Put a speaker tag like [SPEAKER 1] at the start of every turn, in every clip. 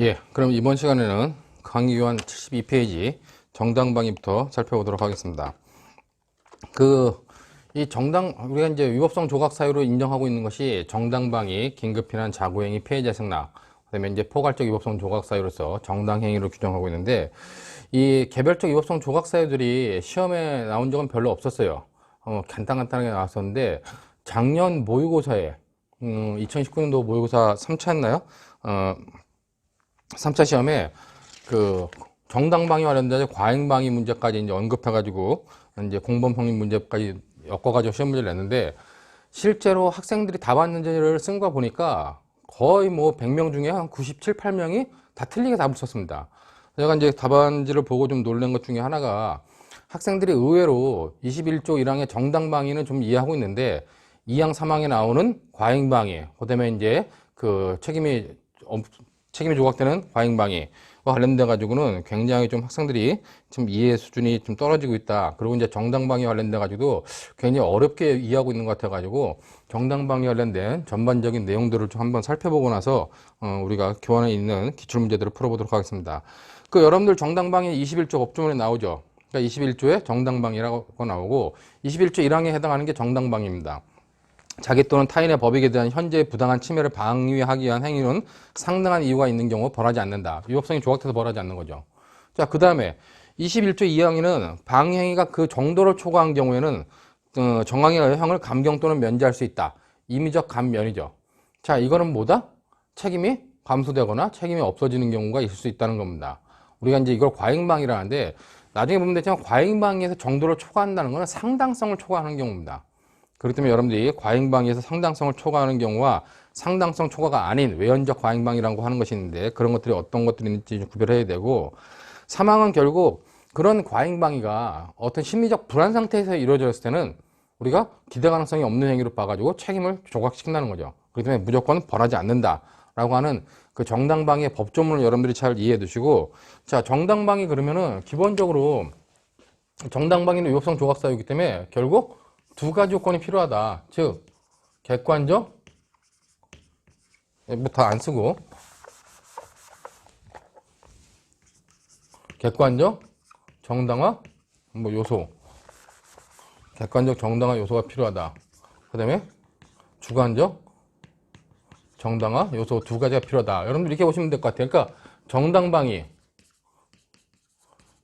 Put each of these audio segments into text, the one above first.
[SPEAKER 1] 예, 그럼 이번 시간에는 강의교환 72페이지 정당방위부터 살펴보도록 하겠습니다. 우리가 이제 위법성 조각 사유로 인정하고 있는 것이 정당방위, 긴급피난, 자구행위, 피해자 승낙, 그다음에 이제 포괄적 위법성 조각 사유로서 정당행위로 규정하고 있는데, 이 개별적 위법성 조각 사유들이 시험에 나온 적은 별로 없었어요. 간단하게 나왔었는데, 작년 모의고사에, 2019년도 모의고사 3차였나요? 3차 시험에 정당방위 관련된 과잉방위 문제까지 이제 언급해가지고 이제 공범 성립 문제까지 엮어가지고 시험 문제를 냈는데, 실제로 학생들이 답안지를 쓴 거 보니까 거의 뭐 100명 중에 한 97, 8명이 다 틀리게 답을 썼습니다. 제가 이제 답안지를 보고 좀 놀란 것 중에 하나가, 학생들이 의외로 21조 1항의 정당방위는 좀 이해하고 있는데 2항 3항에 나오는 과잉방위, 그다음에 이제 책임이 조각되는 과잉방위와 관련돼 가지고는 굉장히 좀 학생들이 지금 이해 수준이 좀 떨어지고 있다. 그리고 이제 정당방위 관련돼 가지고도 굉장히 어렵게 이해하고 있는 것 같아 가지고, 정당방위 관련된 전반적인 내용들을 좀 한번 살펴보고 나서 우리가 교환에 있는 기출 문제들을 풀어보도록 하겠습니다. 여러분들 정당방위 21조 법조문에 나오죠. 그러니까 21조에 정당방위라고 나오고 21조 1항에 해당하는 게 정당방위입니다. 자기 또는 타인의 법익에 대한 현재의 부당한 침해를 방위하기 위한 행위는 상당한 이유가 있는 경우 벌하지 않는다. 위법성이 조각돼서 벌하지 않는 거죠. 자, 그 다음에 21조 2항에는 방위행위가 그 정도를 초과한 경우에는 정황의 형을 감경 또는 면제할 수 있다. 임의적 감면이죠. 자, 이거는 뭐다? 책임이 감수되거나 책임이 없어지는 경우가 있을 수 있다는 겁니다. 우리가 이제 이걸 과잉방위라는데, 나중에 보면 되지만 과잉방위에서 정도를 초과한다는 것은 상당성을 초과하는 경우입니다. 그렇기 때문에 여러분들이 과잉방위에서 상당성을 초과하는 경우와 상당성 초과가 아닌 외연적 과잉방위라고 하는 것이 있는데, 그런 것들이 어떤 것들이 있는지 구별해야 되고, 3항은 결국 그런 과잉방위가 어떤 심리적 불안 상태에서 이루어졌을 때는 우리가 기대 가능성이 없는 행위로 봐가지고 책임을 조각시킨다는 거죠. 그렇기 때문에 무조건 벌하지 않는다라고 하는 그 정당방위의 법조문을 여러분들이 잘 이해해 두시고, 자, 정당방위 그러면은 기본적으로 정당방위는 위법성 조각 사유이기 때문에 결국 두 가지 요건이 필요하다. 즉, 객관적, 부터 안 쓰고, 객관적, 정당화, 요소. 객관적, 정당화 요소가 필요하다. 그 다음에 주관적, 정당화 요소 두 가지가 필요하다. 여러분들 이렇게 보시면 될 것 같아요. 그러니까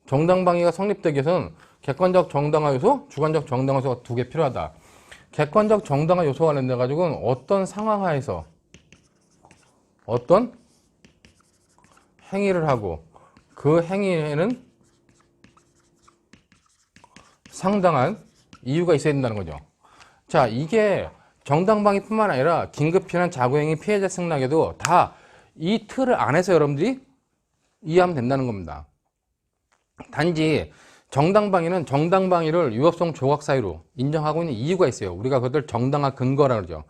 [SPEAKER 1] 정당방위가 성립되기 위해서는 객관적 정당화 요소, 주관적 정당화 요소가 두 개 필요하다. 객관적 정당화 요소가 관련돼 가지고는 어떤 상황하에서 어떤 행위를 하고 그 행위에는 상당한 이유가 있어야 된다는 거죠. 자, 이게 정당방위뿐만 아니라 긴급피난, 자구행위, 피해자 승낙에도 다 이 틀을 안에서 여러분들이 이해하면 된다는 겁니다. 단지 정당방위는 정당방위를 위법성 조각 사유로 인정하고 있는 이유가 있어요. 우리가 그것을 정당화 근거라 그러죠.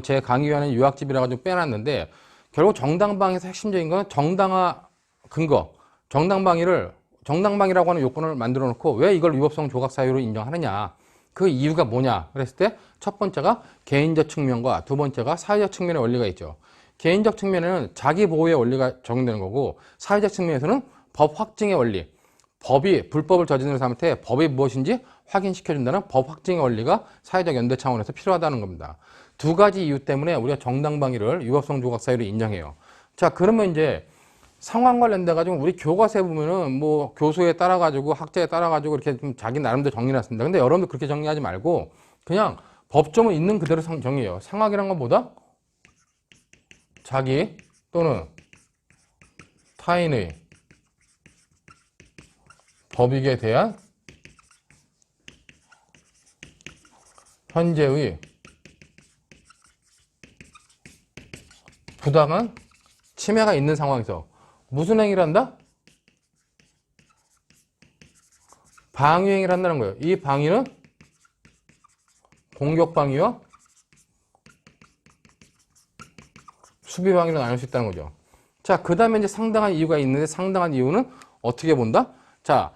[SPEAKER 1] 제 강의위원회 요약집이라고 좀 빼놨는데, 결국 정당방위에서 핵심적인 건 정당화 근거, 정당방위라고 하는 요건을 만들어 놓고 왜 이걸 위법성 조각 사유로 인정하느냐, 그 이유가 뭐냐 그랬을 때, 첫 번째가 개인적 측면과 두 번째가 사회적 측면의 원리가 있죠. 개인적 측면에는 자기 보호의 원리가 적용되는 거고, 사회적 측면에서는 법 확증의 원리, 불법을 저지르는 사람한테 법이 무엇인지 확인시켜준다는 법 확증의 원리가 사회적 연대 차원에서 필요하다는 겁니다. 두 가지 이유 때문에 우리가 정당방위를 위법성 조각 사유로 인정해요. 자, 그러면 이제 상황 관련돼 가지고 우리 교과서에 보면은 교수에 따라 가지고 학자에 따라 가지고 이렇게 좀 자기 나름대로 정리해놨습니다. 근데 여러분들 그렇게 정리하지 말고 그냥 법조문 있는 그대로 정리해요. 상황이란 건 뭐다? 자기 또는 타인의 법익에 대한 현재의 부당한 침해가 있는 상황에서 무슨 행위를 한다? 방위행위를 한다는 거예요. 이 방위는 공격방위와 수비방위로 나눌 수 있다는 거죠. 자, 그 다음에 이제 상당한 이유가 있는데, 상당한 이유는 어떻게 본다? 자,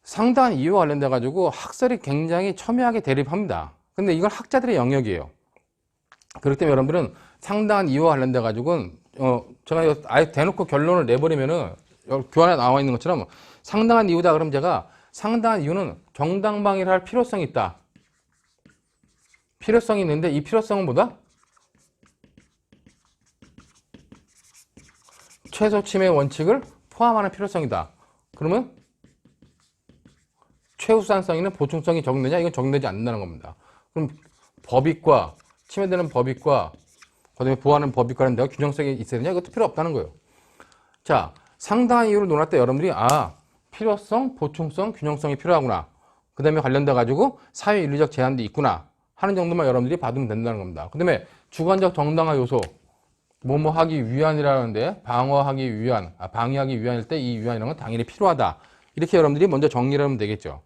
[SPEAKER 1] 상당한 이유와 관련돼 가지고 학설이 굉장히 첨예하게 대립합니다. 근데 이건 학자들의 영역이에요. 그렇기 때문에 여러분들은 상당한 이유와 관련돼 가지고는 제가 아예 대놓고 결론을 내버리면은 교환에 나와 있는 것처럼 상당한 이유다. 그럼 제가 상당한 이유는 정당방위를 할 필요성이 있다. 필요성이 있는데 이 필요성은 뭐다? 최소 침해 원칙을 포함하는 필요성이다. 그러면 최우수한성이 있는 보충성이 적용되냐? 이건 적용되지 않는다는 겁니다. 그럼 법익과 침해되는 법익과 그다음에 보호하는 법익과는 내가 균형성이 있어야 되냐? 이것도 필요 없다는 거예요. 자, 상당한 이유를 논할 때 여러분들이 필요성, 보충성, 균형성이 필요하구나. 그 다음에 관련돼 가지고 사회윤리적 제한도 있구나 하는 정도만 여러분들이 받으면 된다는 겁니다. 그 다음에 주관적 정당화 요소 뭐뭐 하기 위한이라는데 방어하기 위한, 방위하기 위한일 때 이 위한이라는 건 당연히 필요하다. 이렇게 여러분들이 먼저 정리를 하면 되겠죠.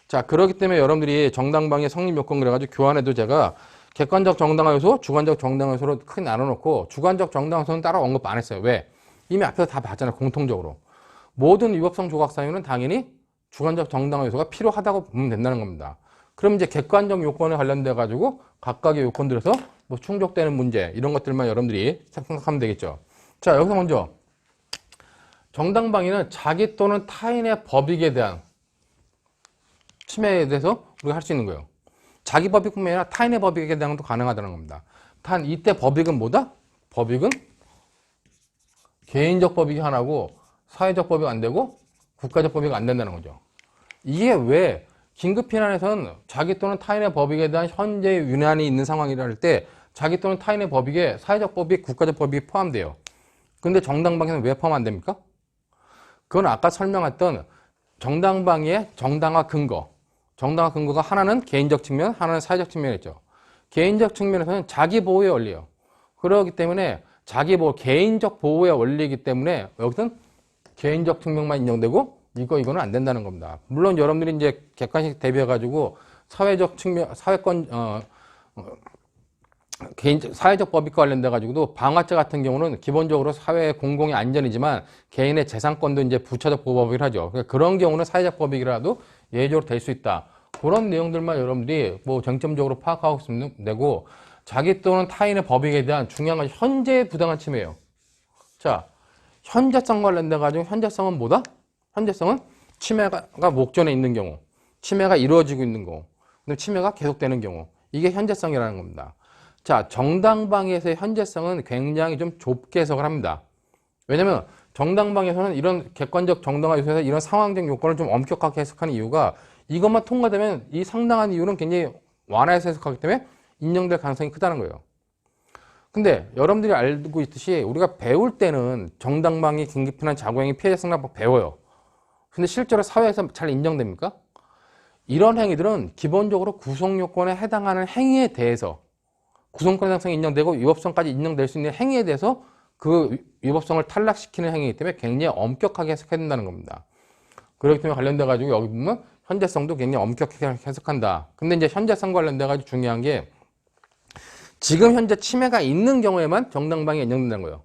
[SPEAKER 1] 자, 그렇기 때문에 여러분들이 정당방위 성립 요건 그래가지고 교환에도 제가 객관적 정당화 요소, 주관적 정당화 요소로 크게 나눠놓고 주관적 정당화 요소는 따로 언급 안 했어요. 왜? 이미 앞에서 다 봤잖아요. 공통적으로. 모든 위법성 조각 사유는 당연히 주관적 정당화 요소가 필요하다고 보면 된다는 겁니다. 그럼 이제 객관적 요건에 관련돼 가지고 각각의 요건들에서 뭐 충족되는 문제 이런 것들만 여러분들이 생각하면 되겠죠. 자, 여기서 먼저 정당방위는 자기 또는 타인의 법익에 대한 침해에 대해서 우리가 할 수 있는 거예요. 자기 법익뿐만 아니라 타인의 법익에 대한 것도 가능하다는 겁니다. 이때 법익은 뭐다? 법익은 개인적 법익이 하나고 사회적 법익 안 되고 국가적 법익 안 된다는 거죠. 이게 왜 긴급피난에서는 자기 또는 타인의 법익에 대한 현재 유난이 있는 상황이라 할 때 자기 또는 타인의 법익에 사회적 법익, 국가적 법익이 포함돼요. 근데 정당방위는 왜 포함 안 됩니까? 그건 아까 설명했던 정당방위의 정당화 근거. 정당화 근거가 하나는 개인적 측면, 하나는 사회적 측면이었죠. 개인적 측면에서는 자기 보호의 원리예요. 그렇기 때문에 자기 보호, 개인적 보호의 원리이기 때문에 여기서는 개인적 측면만 인정되고 이거는 안 된다는 겁니다. 물론 여러분들이 이제 객관식 대비해가지고 사회적 측면, 사회적 법익과 관련돼가지고도 방화죄 같은 경우는 기본적으로 사회의 공공의 안전이지만 개인의 재산권도 이제 부차적 보호법이라 하죠. 그러니까 그런 경우는 사회적 법익이라도 예외적으로 될 수 있다. 그런 내용들만 여러분들이 뭐 쟁점적으로 파악하고 있으면 되고 자기 또는 타인의 법익에 대한 중요한 건 현재의 부당한 침해예요. 자, 현재성 관련돼가지고 현재성은 뭐다? 현재성은 침해가 목전에 있는 경우, 침해가 이루어지고 있는 경우, 침해가 계속되는 경우 이게 현재성이라는 겁니다. 자, 정당방위에서의 현재성은 굉장히 좀 좁게 해석을 합니다. 왜냐면 정당방위에서는 이런 객관적 정당화 요소에서 이런 상황적 요건을 좀 엄격하게 해석하는 이유가 이것만 통과되면 이 상당한 이유는 굉장히 완화해서 해석하기 때문에 인정될 가능성이 크다는 거예요. 근데 여러분들이 알고 있듯이 우리가 배울 때는 정당방위, 긴급피난, 자구행위, 피해자 승낙법 배워요. 근데 실제로 사회에서 잘 인정됩니까? 이런 행위들은 기본적으로 구성요건에 해당하는 행위에 대해서 구성권 해당성이 인정되고 위법성까지 인정될 수 있는 행위에 대해서 그 위법성을 탈락시키는 행위이기 때문에 굉장히 엄격하게 해석해야 된다는 겁니다. 그렇기 때문에 관련돼가지고 여기 보면 현재성도 굉장히 엄격하게 해석한다. 근데 이제 현재성 관련돼가지고 중요한 게 지금 현재 침해가 있는 경우에만 정당방위가 인정된다는 거예요.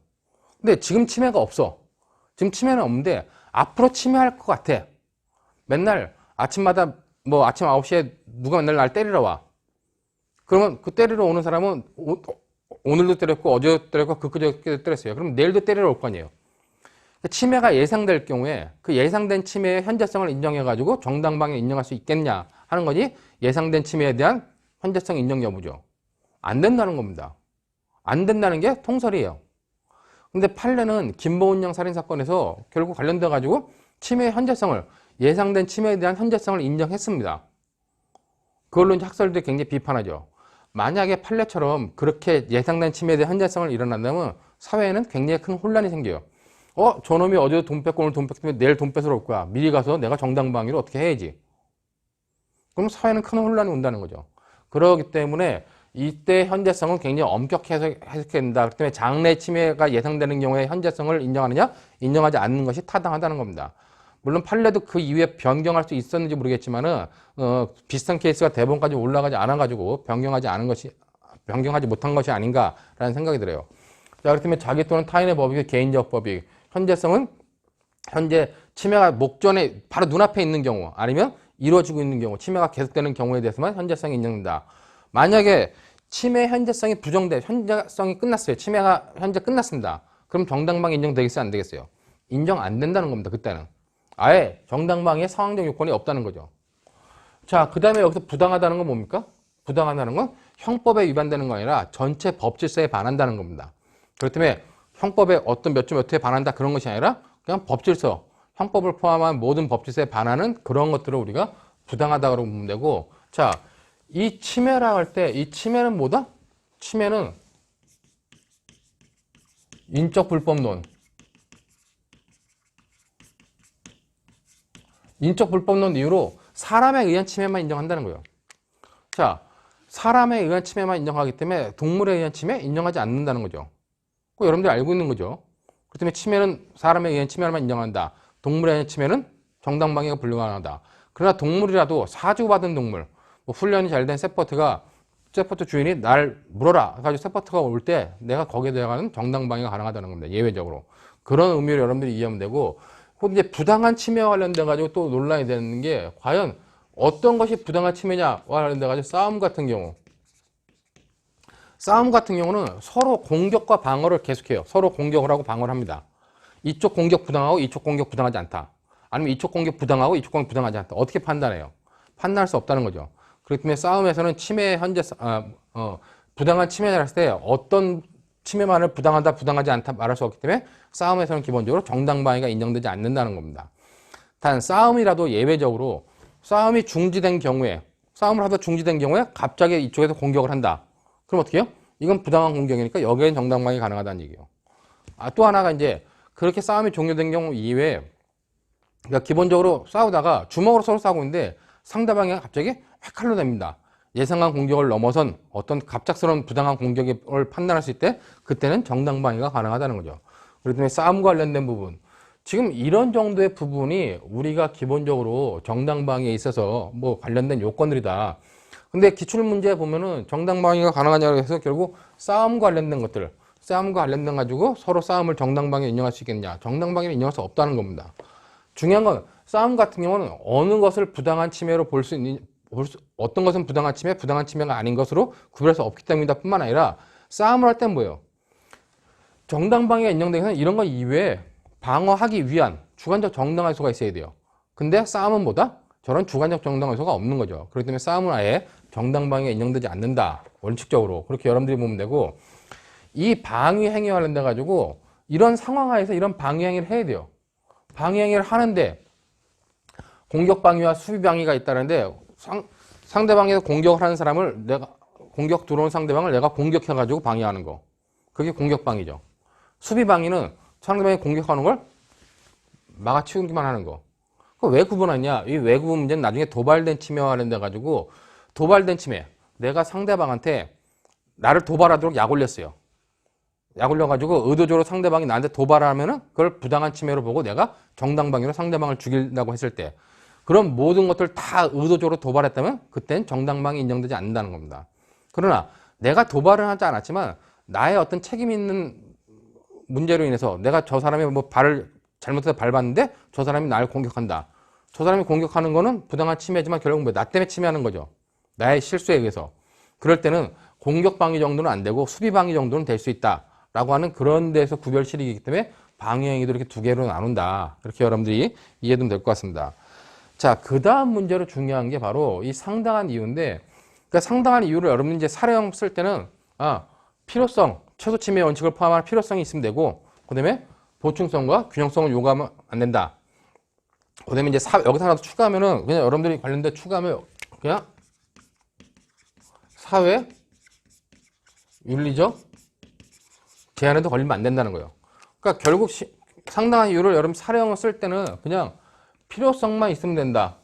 [SPEAKER 1] 근데 지금 침해가 없어. 지금 침해는 없는데 앞으로 침해할 것 같아. 맨날 아침마다 뭐 아침 9시에 누가 맨날 날 때리러 와. 그러면 그 때리러 오는 사람은 오늘도 때렸고 어제도 때렸고 그저께도 때렸어요. 그럼 내일도 때리러 올 거 아니에요. 침해가 예상될 경우에 그 예상된 침해의 현재성을 인정해가지고 정당방위에 인정할 수 있겠냐 하는 거지 예상된 침해에 대한 현재성 인정 여부죠. 안 된다는 겁니다. 안 된다는 게 통설이에요. 근데 판례는 김보은영 살인사건에서 결국 관련돼가지고 침해의 현재성을 예상된 침해에 대한 현재성을 인정했습니다. 그걸로 이제 학설들이 굉장히 비판하죠. 만약에 판례처럼 그렇게 예상된 침해에 대한 현재성을 일어난다면 사회에는 굉장히 큰 혼란이 생겨요. 저놈이 어제 돈 뺏고 오늘 돈 뺏으면 내일 돈 뺏으러 올 거야. 미리 가서 내가 정당방위를 어떻게 해야지. 그럼 사회는 큰 혼란이 온다는 거죠. 그렇기 때문에 이때 현재성은 굉장히 엄격히 해석해야 된다. 그렇기 때문에 장래 침해가 예상되는 경우에 현재성을 인정하느냐, 인정하지 않는 것이 타당하다는 겁니다. 물론 판례도 그 이후에 변경할 수 있었는지 모르겠지만은 비슷한 케이스가 대법원까지 올라가지 않아가지고 변경하지 못한 것이 아닌가라는 생각이 들어요. 자, 그렇기 때문에 자기 또는 타인의 법익, 개인적 법익, 현재성은 현재 침해가 목전에 바로 눈앞에 있는 경우 아니면 이루어지고 있는 경우, 침해가 계속되는 경우에 대해서만 현재성이 인정된다. 만약에 침해 현재성이 부정돼, 현재성이 끝났어요. 침해가 현재 끝났습니다. 그럼 정당방위 인정되겠어요? 안 되겠어요? 인정 안 된다는 겁니다. 그때는. 아예 정당방위의 상황적 요건이 없다는 거죠. 자, 그 다음에 여기서 부당하다는 건 뭡니까? 부당하다는 건 형법에 위반되는 거 아니라 전체 법 질서에 반한다는 겁니다. 그렇기 때문에 형법에 어떤 몇 주 몇 회에 반한다 그런 것이 아니라 그냥 법 질서, 형법을 포함한 모든 법 질서에 반하는 그런 것들을 우리가 부당하다고 보면 되고, 자, 이 침해라 할 때 이 침해는 뭐다? 침해는 인적 불법론. 인적 불법론 이유로 사람에 의한 침해만 인정한다는 거예요. 자, 사람에 의한 침해만 인정하기 때문에 동물에 의한 침해 인정하지 않는다는 거죠. 그거 여러분들이 알고 있는 거죠. 그렇기 때문에 침해는 사람에 의한 침해만 인정한다. 동물에 의한 침해는 정당방위가 불가능하다. 그러나 동물이라도 사주받은 동물, 뭐 훈련이 잘 된 세퍼트가 세퍼트 주인이 날 물어라 해가지고 세퍼트가 올 때 내가 거기에 대한 정당방위가 가능하다는 겁니다. 예외적으로. 그런 의미로 여러분들이 이해하면 되고, 이제 부당한 침해와 관련돼 가지고 또 논란이 되는 게 과연 어떤 것이 부당한 침해냐와 관련돼 가지고 싸움 같은 경우는 서로 공격과 방어를 계속해요. 서로 공격을 하고 방어를 합니다. 이쪽 공격 부당하고 이쪽 공격 부당하지 않다. 아니면 이쪽 공격 부당하고 이쪽 공격 부당하지 않다. 어떻게 판단해요? 판단할 수 없다는 거죠. 그렇기 때문에 싸움에서는 부당한 침해를 했을 때 어떤 침해만을 부당하다, 부당하지 않다 말할 수 없기 때문에 싸움에서는 기본적으로 정당방위가 인정되지 않는다는 겁니다. 단 싸움이라도 예외적으로 싸움이 중지된 경우에, 싸움을 하다 중지된 경우에 갑자기 이쪽에서 공격을 한다. 그럼 어떻게 해요? 이건 부당한 공격이니까 여기에는 정당방위 가능하다는 얘기예요. 또 하나가 이제 그렇게 싸움이 종료된 경우 이외에, 그러니까 기본적으로 싸우다가 주먹으로 서로 싸우고 있는데 상대방이 갑자기 칼로 냅니다. 예상한 공격을 넘어선 어떤 갑작스러운 부당한 공격을 판단할 수 있을 때 그때는 정당방위가 가능하다는 거죠. 그렇기 때문에 싸움과 관련된 부분, 지금 이런 정도의 부분이 우리가 기본적으로 정당방위에 있어서 뭐 관련된 요건들이다. 근데 기출문제 보면은 정당방위가 가능하냐고 해서 결국 싸움과 관련된 것들, 싸움과 관련된 가지고 서로 싸움을 정당방위에 인정할 수 있겠냐? 정당방위를 인정할 수 없다는 겁니다. 중요한 건 싸움 같은 경우는 어느 것을 부당한 침해로 볼 수 있는, 어떤 것은 부당한 침해, 부당한 침해가 아닌 것으로 구별할 수 없기 때문이다 뿐만 아니라 싸움을 할 땐 뭐예요? 정당방위가 인정되기 위해서는 이런 것 이외에 방어하기 위한 주관적 정당한 요소가 있어야 돼요. 근데 싸움은 뭐다? 저런 주관적 정당한 요소가 없는 거죠. 그렇기 때문에 싸움은 아예 정당방위가 인정되지 않는다. 원칙적으로. 그렇게 여러분들이 보면 되고, 이 방위 행위와 관련돼 가지고 이런 상황 하에서 이런 방위 행위를 해야 돼요. 방위 행위를 하는데 공격 방위와 수비 방위가 있다는데 상대방에서 공격을 하는 사람을 공격 들어온 상대방을 내가 공격해 가지고 방위하는 거. 그게 공격 방위죠. 수비 방위는 상대방이 공격하는 걸 막아치우기만 하는 거. 그거 왜 구분하냐? 이 왜 구분 문제는 나중에 도발된 침해와 관련돼 가지고, 도발된 침해. 내가 상대방한테 나를 도발하도록 약 올렸어요. 약 올려가지고 의도적으로 상대방이 나한테 도발하면은 그걸 부당한 침해로 보고 내가 정당방위로 상대방을 죽이려고 했을 때, 그런 모든 것들 다 의도적으로 도발했다면 그땐 정당방위 인정되지 않는다는 겁니다. 그러나 내가 도발은 하지 않았지만 나의 어떤 책임 있는 문제로 인해서 내가 저 사람의 뭐 발을 잘못해서 밟았는데 저 사람이 나를 공격한다. 저 사람이 공격하는 거는 부당한 침해지만 결국 뭐 나 때문에 침해하는 거죠. 나의 실수에 의해서. 그럴 때는 공격 방위 정도는 안 되고 수비 방위 정도는 될 수 있다라고 하는 그런 데서 구별실이기 때문에 방위 행위도 이렇게 두 개로 나눈다. 이렇게 여러분들이 이해하면 될 것 같습니다. 자, 그 다음 문제로 중요한 게 바로 이 상당한 이유인데, 그러니까 상당한 이유를 여러분이 이제 사례형 쓸 때는, 필요성, 최소 침해 원칙을 포함한 필요성이 있으면 되고, 그 다음에 보충성과 균형성을 요구하면 안 된다. 그 다음에 이제 여기서 하나 더 추가하면은, 그냥 여러분들이 관련된 추가하면, 그냥 사회, 윤리적 제한에도 걸리면 안 된다는 거예요. 그러니까 결국 상당한 이유를 여러분 사례형을 쓸 때는 그냥 필요성만 있으면 된다.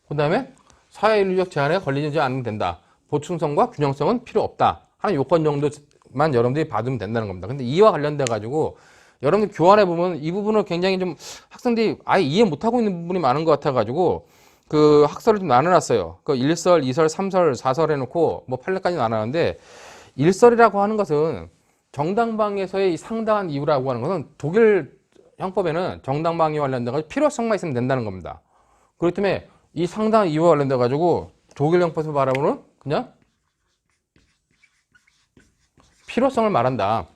[SPEAKER 1] 그 다음에 사회윤리적 제한에 걸리지 않으면 된다. 보충성과 균형성은 필요 없다 하는 요건 정도만 여러분들이 받으면 된다는 겁니다. 근데 이와 관련돼 가지고 여러분들 교환해 보면 이 부분을 굉장히 좀 학생들이 아예 이해 못하고 있는 부분이 많은 것 같아 가지고 그 학설을 좀 나눠놨어요. 그 1설, 2설, 3설, 4설 해놓고 뭐 판례까지 나눠놨는데, 1설이라고 하는 것은 정당방위에서의 상당한 이유라고 하는 것은 독일 형법에는 정당방위 관련돼 가지고 필요성만 있으면 된다는 겁니다. 그렇기 때문에 이 상당한 이유와 관련돼 가지고 독일 형법에서 말하면 그냥 필요성을 말한다.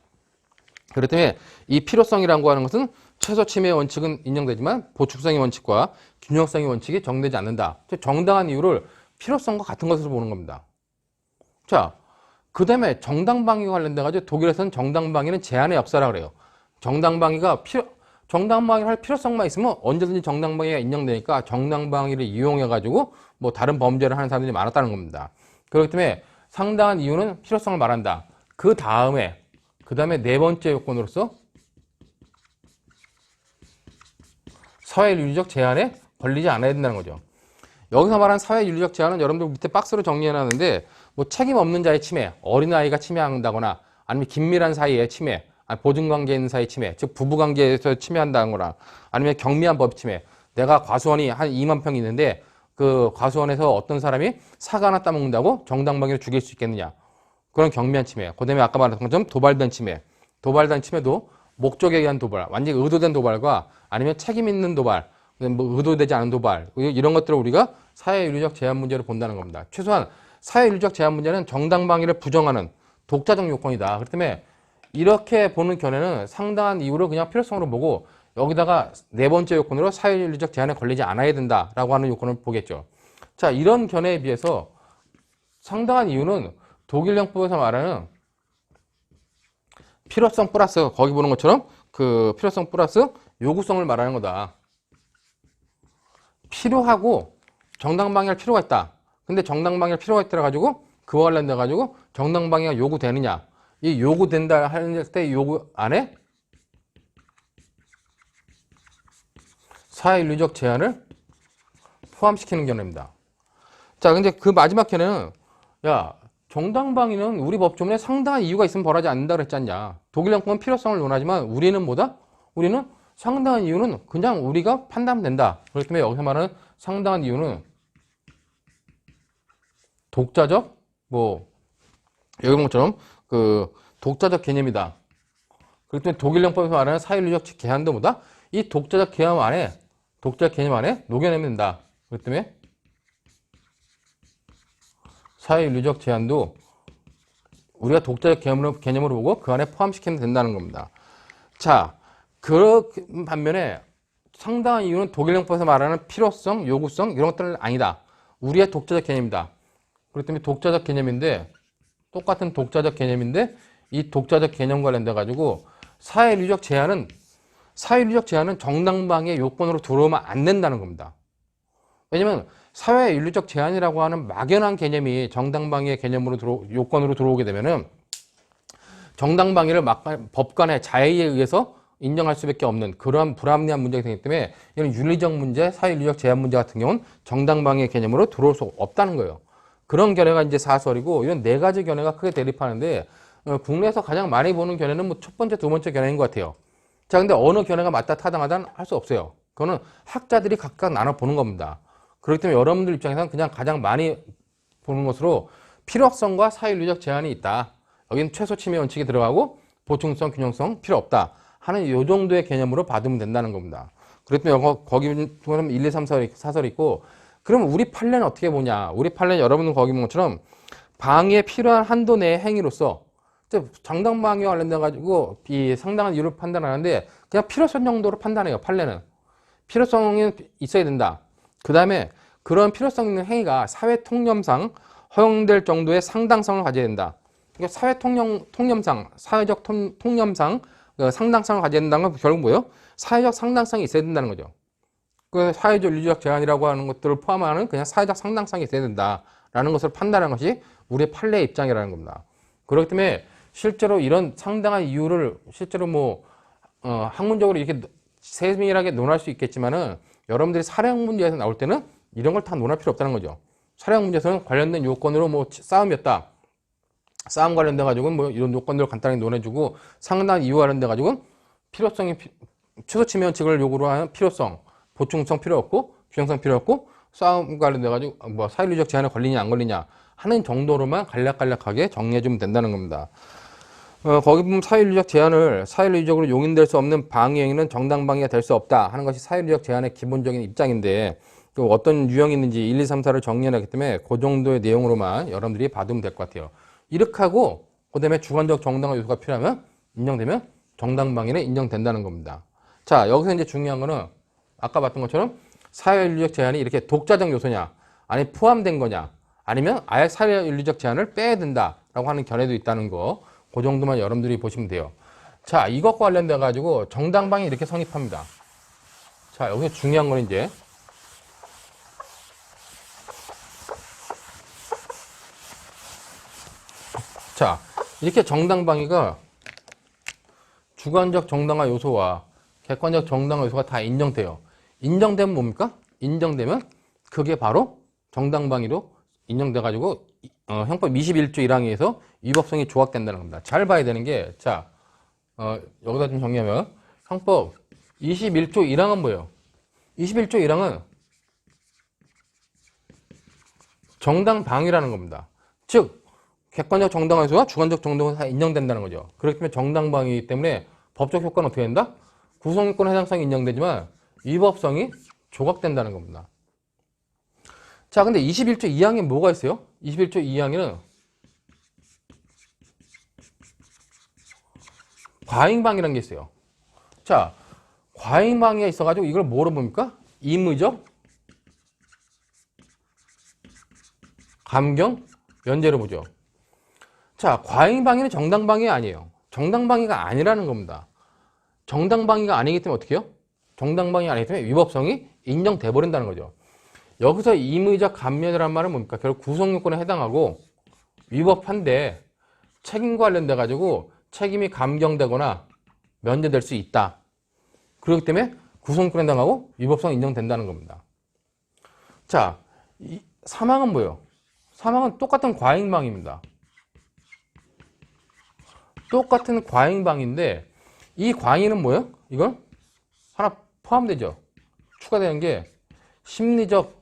[SPEAKER 1] 그렇기 때문에 이 필요성이라고 하는 것은 최소 침해의 원칙은 인정되지만 보충성의 원칙과 균형성의 원칙이 적용되지 않는다. 정당한 이유를 필요성과 같은 것으로 보는 겁니다. 자, 그 다음에 정당방위와 관련돼 가지고 독일에서는 정당방위는 제한의 역사라고 그래요. 정당방위를 할 필요성만 있으면 언제든지 정당방위가 인정되니까 정당방위를 이용해 가지고 뭐 다른 범죄를 하는 사람들이 많았다는 겁니다. 그렇기 때문에 상당한 이유는 필요성을 말한다. 그 다음에 네 번째 요건으로서 사회윤리적 제한에 걸리지 않아야 된다는 거죠. 여기서 말하는 사회윤리적 제한은 여러분들 밑에 박스로 정리해놨는데 뭐 책임 없는 자의 침해, 어린아이가 침해한다거나 아니면 긴밀한 사이의 침해, 보증관계에 있는 사이의 침해, 즉 부부관계에서 침해한다거나 아니면 경미한 법 침해. 내가 과수원이 한 2만 평이 있는데 그 과수원에서 어떤 사람이 사과 하나 따먹는다고 정당방위로 죽일 수 있겠느냐. 그런 경미한 침해. 그 다음에 아까 말했던 것처럼 도발된 침해. 도발된 침해도 목적에 의한 도발, 완전히 의도된 도발과 아니면 책임 있는 도발, 뭐 의도되지 않은 도발, 이런 것들을 우리가 사회윤리적 제한 문제로 본다는 겁니다. 최소한 사회윤리적 제한 문제는 정당방위를 부정하는 독자적 요건이다. 그렇기 때문에 이렇게 보는 견해는 상당한 이유를 그냥 필요성으로 보고 여기다가 네 번째 요건으로 사회윤리적 제한에 걸리지 않아야 된다라고 하는 요건을 보겠죠. 자, 이런 견해에 비해서 상당한 이유는 독일형법에서 말하는 필요성 플러스 거기 보는 것처럼 그 필요성 플러스 요구성을 말하는 거다. 필요하고 정당방위할 필요가 있다. 근데 정당방위할 필요가 있다 가지고 그와 관련돼 가지고 정당방위가 요구되느냐? 이 요구된다 할 때 요구 안에 사회윤리적 제한을 포함시키는 견해입니다. 자, 근데 그 마지막 견해는 야, 정당방위는 우리 법조문에 상당한 이유가 있으면 벌하지 않는다 그랬지 않냐. 독일형법은 필요성을 논하지만 우리는 뭐다? 우리는 상당한 이유는 그냥 우리가 판단하면 된다. 그렇기 때문에 여기서 말하는 상당한 이유는 독자적, 여기 본 것처럼 그 독자적 개념이다. 그렇기 때문에 독일형법에서 말하는 사회윤리적 제한도 뭐다? 이 독자적 개념 안에 녹여내면 된다. 그렇기 때문에 사회윤리적 제한도 우리가 독자적 개념으로 보고 그 안에 포함시키면 된다는 겁니다. 자, 그 반면에 상당한 이유는 독일형법에서 말하는 필요성, 요구성 이런 것들은 아니다. 우리의 독자적 개념이다. 그렇기 때문에 독자적 개념인데 똑같은 독자적 개념인데 이 독자적 개념 관련돼 가지고 사회윤리적 제한은 정당방위의 요건으로 들어오면 안 된다는 겁니다. 왜냐면 사회윤리적 제한이라고 하는 막연한 개념이 정당방위의 개념으로 요건으로 들어오게 되면은 정당방위를 법관의 자의에 의해서 인정할 수밖에 없는 그러한 불합리한 문제가 되기 때문에 이런 윤리적 문제, 사회윤리적 제한 문제 같은 경우는 정당방위의 개념으로 들어올 수 없다는 거예요. 그런 견해가 이제 사설이고 이런 네 가지 견해가 크게 대립하는데 국내에서 가장 많이 보는 견해는 뭐 첫 번째, 두 번째 견해인 것 같아요. 자, 근데 어느 견해가 맞다 타당하다는 할 수 없어요. 그거는 학자들이 각각 나눠 보는 겁니다. 그렇기 때문에 여러분들 입장에서는 그냥 가장 많이 보는 것으로 필요성과 사회윤리적 제한이 있다. 여기는 최소 침해 원칙이 들어가고 보충성, 균형성 필요 없다 하는 이 정도의 개념으로 받으면 된다는 겁니다. 그렇기 때문에 거기 1, 2, 3, 4설 있고 그러면 우리 판례는 어떻게 보냐. 우리 판례는 여러분은 거기 본 것처럼 방위에 필요한 한도 내의 행위로서 정당방위와 관련돼 가지고 이 상당한 이유를 판단하는데 그냥 필요성 정도로 판단해요. 판례는 필요성이 있어야 된다. 그 다음에 그런 필요성 있는 행위가 사회 통념상 허용될 정도의 상당성을 가져야 된다. 그러니까 통념상 사회적 통념상 상당성을 가져야 된다는 건 결국 뭐예요? 사회적 상당성이 있어야 된다는 거죠. 그 사회적 윤리적 제한이라고 하는 것들을 포함하는 그냥 사회적 상당성이 있어야 된다라는 것을 판단하는 것이 우리의 판례의 입장이라는 겁니다. 그렇기 때문에 실제로 이런 상당한 이유를 실제로 학문적으로 이렇게 세밀하게 논할 수 있겠지만은 여러분들이 사례형 문제에서 나올 때는 이런 걸 다 논할 필요 없다는 거죠. 사례형 문제에서는 관련된 요건으로 싸움이었다. 싸움 관련돼 가지고 이런 요건들을 간단히 논해주고 상당한 이유 관련돼 가지고 최소 침해 원칙을 요구로 하는 필요성, 보충성 필요 없고 균형성 필요 없고 싸움 관련돼 가지고 사회윤리적 제한에 걸리냐 안 걸리냐 하는 정도로만 간략간략하게 정리해주면 된다는 겁니다. 거기 보면 사회윤리적으로 용인될 수 없는 방위 행위는 정당방위가 될 수 없다 하는 것이 사회윤리적 제한의 기본적인 입장인데 또 어떤 유형이 있는지 1, 2, 3, 4를 정리해놨기 때문에 그 정도의 내용으로만 여러분들이 봐두면 될 것 같아요. 이렇게 하고 그 다음에 주관적 정당화 요소가 필요하면 인정되면 정당방위는 인정된다는 겁니다. 자, 여기서 이제 중요한 거는 아까 봤던 것처럼 사회윤리적 제한이 이렇게 독자적 요소냐, 아니 포함된 거냐, 아니면 아예 사회윤리적 제한을 빼야 된다라고 하는 견해도 있다는 거, 그 정도만 여러분들이 보시면 돼요. 자, 이것과 관련돼 가지고 정당방위 이렇게 성립합니다. 자, 여기서 중요한 건 이제 자, 이렇게 정당방위가 주관적 정당화 요소와 객관적 정당화 요소가 다 인정돼요. 인정되면 뭡니까? 인정되면 그게 바로 정당방위로 인정돼가지고 형법 21조 1항에서 위법성이 조각된다는 겁니다. 잘 봐야 되는 게, 자, 여기다 좀 정리하면 형법 21조 1항은 뭐예요? 21조 1항은 정당방위라는 겁니다. 즉 객관적 정당화 요소와 주관적 정당화 다 인정된다는 거죠. 그렇기 때문에 정당방위이기 때문에 법적 효과는 어떻게 된다? 구성요건 해당성이 인정되지만 위법성이 조각된다는 겁니다. 자, 근데 21조 2항에 뭐가 있어요? 21조 2항에는 과잉방위라는 게 있어요. 자, 과잉방위가 있어가지고 이걸 뭐로 봅니까? 임의적 감경 면제로 보죠. 자, 과잉방위는 정당방위 아니에요. 정당방위가 아니라는 겁니다. 정당방위가 아니기 때문에 어떻게 해요? 정당방위 아니기 때문에 위법성이 인정돼 버린다는 거죠. 여기서 임의적 감면이라는 말은 뭡니까? 결국 구성요건에 해당하고 위법한데 책임과 관련돼 가지고 책임이 감경되거나 면제될 수 있다. 그렇기 때문에 구성요건에 해당하고 위법성 인정된다는 겁니다. 자, 이 사망은 뭐예요? 사망은 똑같은 과잉방위입니다. 똑같은 과잉방위인데 이 과잉은 뭐예요? 이건 하나 포함되죠. 추가되는 게 심리적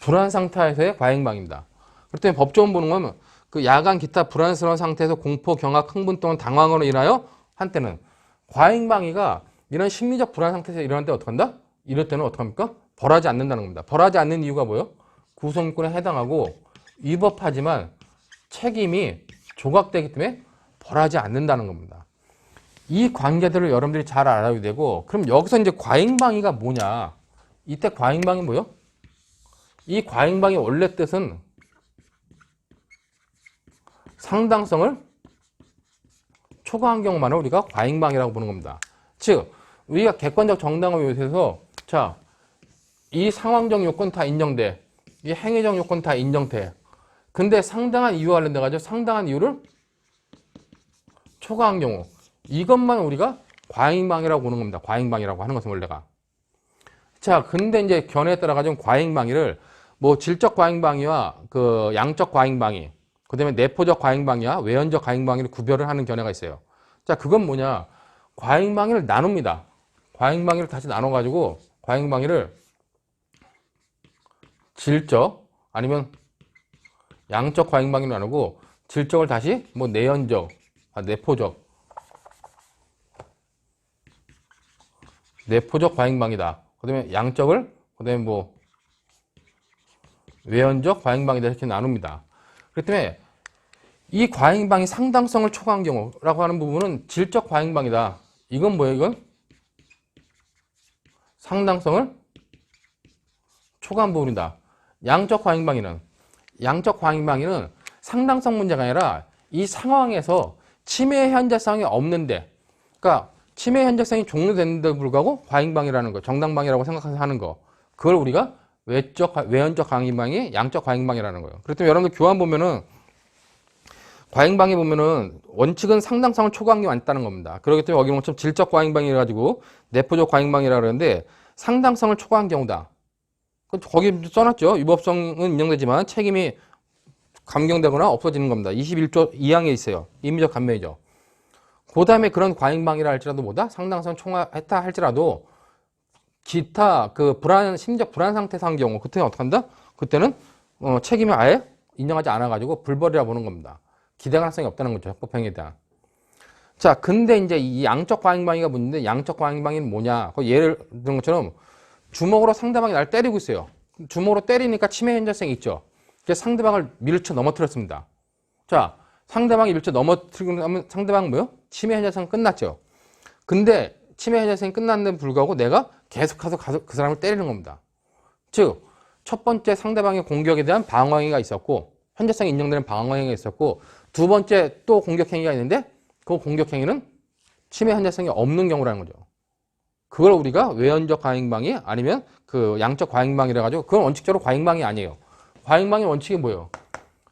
[SPEAKER 1] 불안 상태에서의 과잉방위입니다. 그렇기 때문에 법조문 보는 거는 그 야간 기타 불안스러운 상태에서 공포, 경악, 흥분 또는 당황으로 인하여 한때는 과잉방위가 이런 심리적 불안 상태에서 일어날 때 어떻게 한다? 이럴 때는 어떻게 합니까? 벌하지 않는다는 겁니다. 벌하지 않는 이유가 뭐예요? 구성요건에 해당하고 위법하지만 책임이 조각되기 때문에 벌하지 않는다는 겁니다. 이 관계들을 여러분들이 잘 알아야 되고, 그럼 여기서 이제 과잉방위가 뭐냐? 이때 과잉방위 뭐예요? 이 과잉방위 원래 뜻은 상당성을 초과한 경우만을 우리가 과잉방위라고 보는 겁니다. 즉, 우리가 객관적 정당화 요소에서 자, 이 상황적 요건 다 인정돼. 이 행위적 요건 다 인정돼. 근데 상당한 이유와 관련돼 가지고 상당한 이유를 초과한 경우, 이것만 우리가 과잉방위라고 보는 겁니다. 과잉방위라고 하는 것은 원래가. 자, 근데 이제 견해에 따라 가지고 과잉방위를 뭐 질적 과잉방위와 그 양적 과잉방위, 그다음에 내포적 과잉방위와 외연적 과잉방위를 구별을 하는 견해가 있어요. 자, 그건 뭐냐? 과잉방위를 나눕니다. 과잉방위를 다시 나눠 가지고 과잉방위를 질적 아니면 양적 과잉방위로 나누고, 질적을 다시 뭐 내연적, 내포적 과잉방위다. 그 다음에 양적을, 그 다음에 뭐 외연적 과잉방위다 이렇게 나눕니다. 그렇기 때문에 이 과잉방위 상당성을 초과한 경우라고 하는 부분은 질적 과잉방위다. 이건 뭐예요? 이건 상당성을 초과한 부분이다. 양적 과잉방위는 상당성 문제가 아니라 이 상황에서 침해 현재성이 없는데, 그러니까 침해 현재성이 종료됐는데도 불구하고 과잉방위라는 거, 정당방위라고 생각해서 하는 거, 그걸 우리가 외연적 과잉방위, 양적 과잉방위라는 거예요. 그렇기 때문에 여러분들 교환 보면은 과잉방위 보면은 원칙은 상당성을 초과한 게 많다는 겁니다. 그렇기 때문에 여기 보면 질적 과잉방위 해가지고 내포적 과잉방위라고 그러는데 상당성을 초과한 경우다. 거기 써놨죠. 위법성은 인정되지만 책임이 감경되거나 없어지는 겁니다. 21조 2항에 있어요. 임의적 감면이죠. 그 다음에 그런 과잉방위라 할지라도 뭐다? 상당성 초과했다 할지라도 기타 그 심리적 불안 상태에서 한 경우, 그때는 어떻게 한다? 그때는 책임을 아예 인정하지 않아가지고 불벌이라 보는 겁니다. 기대 가능성이 없다는 거죠. 협법행위에 대한. 자, 근데 이제 이 양적 과잉방위가 문제인데, 양적 과잉방위는 뭐냐? 예를 든 것처럼 주먹으로 상대방이 날 때리고 있어요. 주먹으로 때리니까 침해 현저성이 있죠. 그래서 상대방을 밀쳐 넘어뜨렸습니다. 자, 상대방이 일제 넘어뜨리고 나면 상대방 뭐요? 침해 현재성 끝났죠. 근데 침해 현재성이 끝났는데 불구하고 내가 계속해서 그 사람을 때리는 겁니다. 즉, 첫 번째 상대방의 공격에 대한 방어행위가 있었고, 현재성이 인정되는 방어행위가 있었고, 두 번째 또 공격행위가 있는데, 그 공격행위는 침해 현재성이 없는 경우라는 거죠. 그걸 우리가 외연적 과잉방위 아니면 그 양적 과잉방위라 가지고, 그건 원칙적으로 과잉방위 아니에요. 과잉방위 원칙이 뭐예요?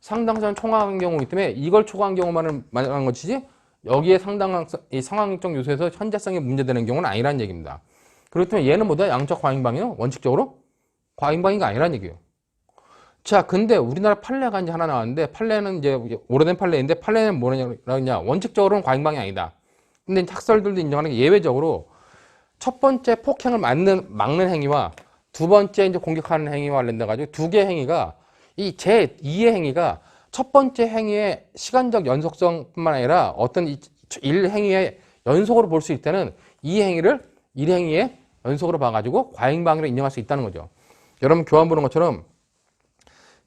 [SPEAKER 1] 상당선 총합한 경우이기 때문에 이걸 초과한 경우만을 말하는 것이지, 여기에 상당한 이 상황적 요소에서 현재성이 문제되는 경우는 아니라는 얘기입니다. 그렇기 때문에 얘는 뭐다? 양적 과잉방위는 원칙적으로 과잉방위가 아니라는 얘기예요. 자, 근데 우리나라 판례가 이제 하나 나왔는데, 판례는 이제 오래된 판례인데, 판례는 뭐냐? 원칙적으로는 과잉방위 아니다. 근데 학설들도 인정하는 게 예외적으로 첫 번째 폭행을 막는 행위와 두 번째 이제 공격하는 행위와 관련돼 가지고 두 개의 행위가 이 제2의 행위가 첫 번째 행위의 시간적 연속성뿐만 아니라 어떤 일 행위의 연속으로 볼 수 있다는 이 행위를 일 행위의 연속으로 봐가지고 과잉방위로 인정할 수 있다는 거죠. 여러분 교환 보는 것처럼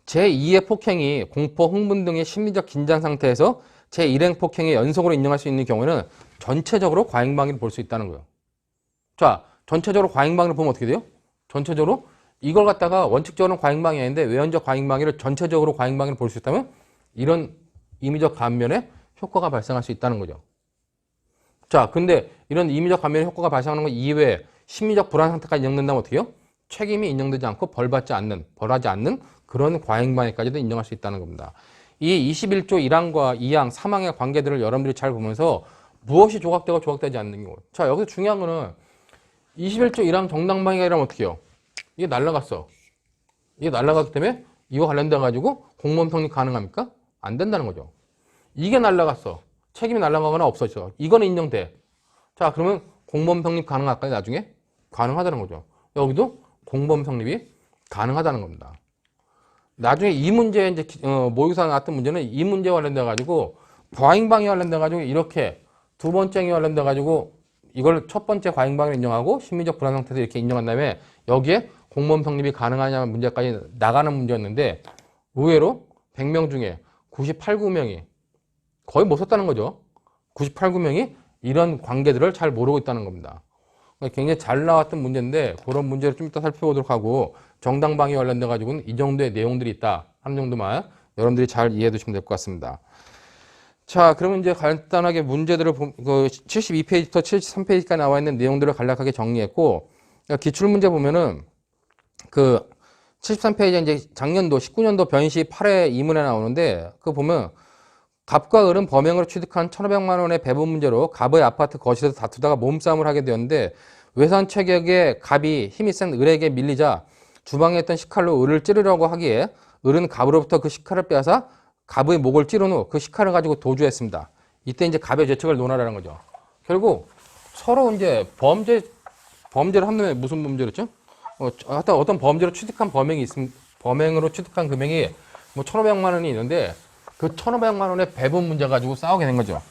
[SPEAKER 1] 제2의 폭행이 공포, 흥분 등의 심리적 긴장 상태에서 제1행 폭행의 연속으로 인정할 수 있는 경우에는 전체적으로 과잉방위를 볼 수 있다는 거예요. 자, 전체적으로 과잉방위를 보면 어떻게 돼요? 전체적으로 이걸 갖다가 원칙적으로는 과잉방위 아닌데 외연적 과잉방위를 전체적으로 과잉방위를 볼 수 있다면 이런 임의적 감면에 효과가 발생할 수 있다는 거죠. 자, 근데 이런 임의적 감면의 효과가 발생하는 것 이외에 심리적 불안 상태까지 인정된다면 어떻게 해요? 책임이 인정되지 않고 벌하지 않는 그런 과잉방위까지도 인정할 수 있다는 겁니다. 이 21조 1항과 2항, 3항의 관계들을 여러분들이 잘 보면서 무엇이 조각되고 조각되지 않는 경우. 자, 여기서 중요한 거는 21조 1항 정당방위가 이러면 어떻게 해요? 이게 날라갔어. 이게 날라갔기 때문에 이거 관련돼 가지고 공범 성립 가능합니까? 안 된다는 거죠. 이게 날라갔어. 책임이 날라가거나 없어져. 이거는 인정돼. 자, 그러면 공범 성립 가능할까요? 나중에? 가능하다는 거죠. 여기도 공범 성립이 가능하다는 겁니다. 나중에 이 문제 이제 모의고사 나왔던 문제는 이 문제와 관련돼 가지고 과잉방위 관련돼 가지고 이렇게 두 번째 행위 관련돼 가지고 이걸 첫 번째 과잉방위로 인정하고 심리적 불안 상태에서 이렇게 인정한 다음에 여기에 공범 성립이 가능하냐 문제까지 나가는 문제였는데 의외로 100명 중에 98, 9명이 거의 못 썼다는 거죠. 98, 9명이 이런 관계들을 잘 모르고 있다는 겁니다. 굉장히 잘 나왔던 문제인데 그런 문제를 좀 이따 살펴보도록 하고 정당방위 관련돼 가지고는 이 정도의 내용들이 있다 하는 정도만 여러분들이 잘 이해해 두시면 될 것 같습니다. 자, 그러면 이제 간단하게 문제들을 그 72페이지부터 73페이지까지 나와 있는 내용들을 간략하게 정리했고 기출문제 보면은 그 73페이지에 이제 작년도 19년도 변시 8회 2문에 나오는데 그거 보면 갑과 을은 범행으로 취득한 1,500만 원의 배분 문제로 갑의 아파트 거실에서 다투다가 몸싸움을 하게 되었는데 외산 체격의 갑이 힘이 센 을에게 밀리자 주방에 있던 식칼로 을을 찌르려고 하기에 을은 갑으로부터 그 식칼을 빼앗아 갑의 목을 찌른 후 그 식칼을 가지고 도주했습니다. 이때 이제 갑의 죄책을 논하라는 거죠. 결국 서로 이제 범죄를 한 놈에 무슨 범죄였죠? 하여튼 어떤 범죄로 취득한 범행으로 취득한 금액이 뭐 1,500만 원이 있는데 그 1,500만 원의 배분 문제 가지고 싸우게 된 거죠.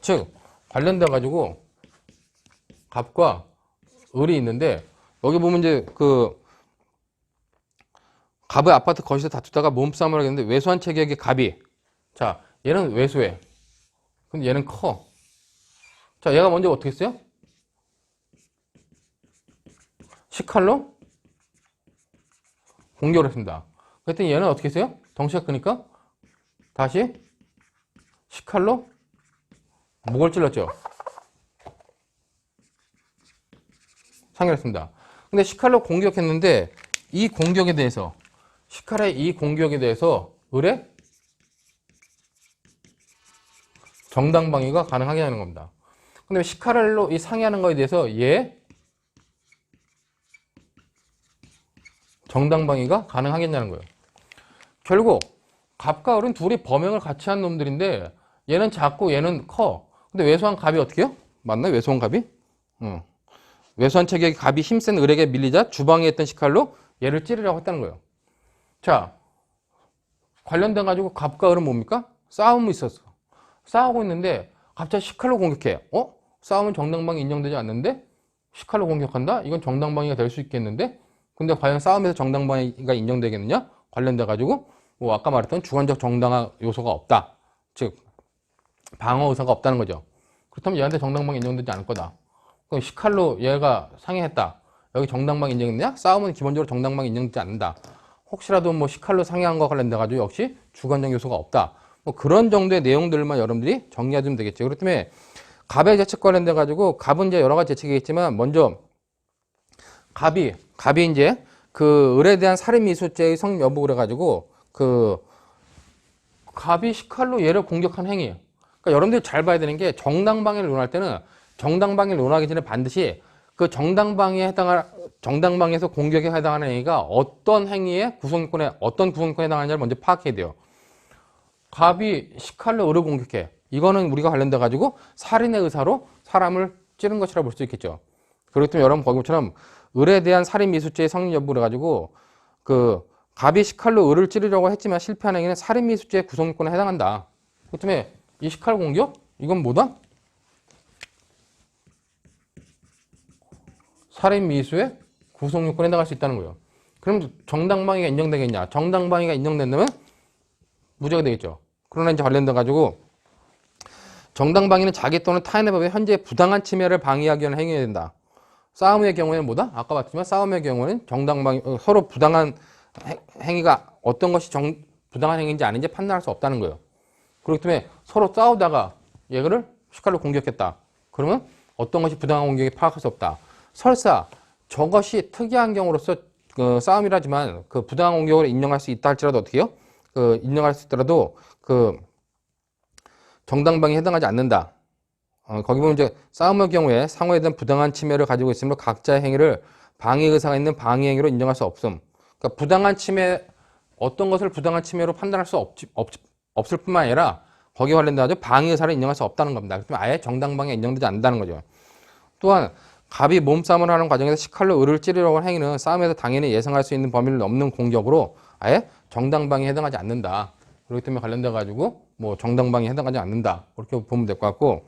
[SPEAKER 1] 즉, 관련돼 가지고 갑과 을이 있는데 여기 보면 이제 그 갑의 아파트 거실에서 다투다가 몸싸움을 하겠는데 왜소한 체격의 갑이 자, 얘는 왜소해. 근데 얘는 커. 자, 얘가 먼저 어떻게 했어요? 식칼로 공격을 했습니다. 그랬더니 얘는 어떻게 했어요? 덩치가 크니까 다시 식칼로 목을 찔렀죠. 상혈했습니다. 근데 식칼로 공격했는데 이 공격에 대해서 식칼의 이 공격에 대해서 을의 정당방위가 가능하게 하는 겁니다. 근데 식칼로 이 상해하는 거에 대해서 얘 정당방위가 가능하겠냐는 거예요. 결국 갑과 을은 둘이 범행을 같이 한 놈들인데 얘는 작고 얘는 커. 근데 왜소한 갑이 어떻게 해요? 맞나요? 왜소한 갑이? 왜소한 체격의 갑이 힘센 을에게 밀리자 주방에 있던 식칼로 얘를 찌르려고 했다는 거예요. 자, 관련돼 가지고 갑과 을은 뭡니까? 싸움이 있었어. 싸우고 있는데 갑자기 식칼로 공격해. 싸움은 정당방위 인정되지 않는데 식칼로 공격한다? 이건 정당방위가 될 수 있겠는데? 근데 과연 싸움에서 정당방위가 인정되겠느냐? 관련돼 가지고 뭐 아까 말했던 주관적 정당화 요소가 없다. 즉 방어 의사가 없다는 거죠. 그렇다면 얘한테 정당방위 인정되지 않을 거다. 그럼 시칼로 얘가 상해했다. 여기 정당방위 인정했냐? 싸움은 기본적으로 정당방위 인정되지 않는다. 혹시라도 뭐 시칼로 상해한 거 관련돼 가지고 역시 주관적 요소가 없다. 뭐 그런 정도의 내용들만 여러분들이 정리해주면 되겠죠. 그렇기 때문에 갑의 재책 관련돼 가지고 갑은 이제 여러 가지 재책이겠지만 먼저 갑이 이제 그 을에 대한 살인미수죄의 성립 여부 그래가지고 그 갑이 시칼로 얘를 공격한 행위. 그러니까 여러분들이 잘 봐야 되는 게 정당방위를 논할 때는 정당방위를 논하기 전에 반드시 그 정당방위에서 공격에 해당하는 행위가 어떤 행위에 어떤 구성권에 해당하느냐를 먼저 파악해야 돼요. 갑이 시칼로 을을 공격해. 이거는 우리가 관련돼 가지고 살인의 의사로 사람을 찌른 것이라 볼 수 있겠죠. 그렇기 때문에 여러분 거기처럼 을에 대한 살인미수죄의 성립 여부를 가지고 그 갑이 시칼로 을을 찌르려고 했지만 실패한 행위는 살인미수죄의 구성권에 해당한다. 그렇기 때문에 이 시칼 공격? 이건 뭐다? 살인미수의 구성요건에 해당할 수 있다는 거예요. 그럼 정당방위가 인정되겠냐? 정당방위가 인정된다면 무죄가 되겠죠. 그러나 이제 관련돼 가지고 정당방위는 자기 또는 타인의 법에 현재 부당한 침해를 방해하기 위한 행위해야 된다. 싸움의 경우에는 뭐다? 아까 봤지만 싸움의 경우에는 정당방위 서로 부당한 행위가 어떤 것이 부당한 행위인지 아닌지 판단할 수 없다는 거예요. 그렇기 때문에 서로 싸우다가 얘를 시칼로 공격했다. 그러면 어떤 것이 부당한 공격이 파악할 수 없다. 설사 저것이 특이한 경우로서 그 싸움이라지만 그 부당한 공격을 인정할 수 있다 할지라도 어떻게 해요? 그 인정할 수 있더라도 그 정당방위에 해당하지 않는다. 거기 보면 이제 싸움의 경우에 상호에 대한 부당한 침해를 가지고 있으므로 각자의 행위를 방해 의사가 있는 방해 행위로 인정할 수 없음. 그러니까 부당한 침해 어떤 것을 부당한 침해로 판단할 수 없을 뿐만 아니라 거기에 관련돼서 방해 의사를 인정할 수 없다는 겁니다. 그렇기 아예 정당방위가 인정되지 않는다는 거죠. 또한 갑이 몸싸움을 하는 과정에서 시칼로 을을 찌르려고 하는 행위는 싸움에서 당연히 예상할 수 있는 범위를 넘는 공격으로 아예 정당방위에 해당하지 않는다. 그렇기 때문에 관련돼 가지고 뭐 정당방위에 해당하지 않는다. 그렇게 보면 될 것 같고.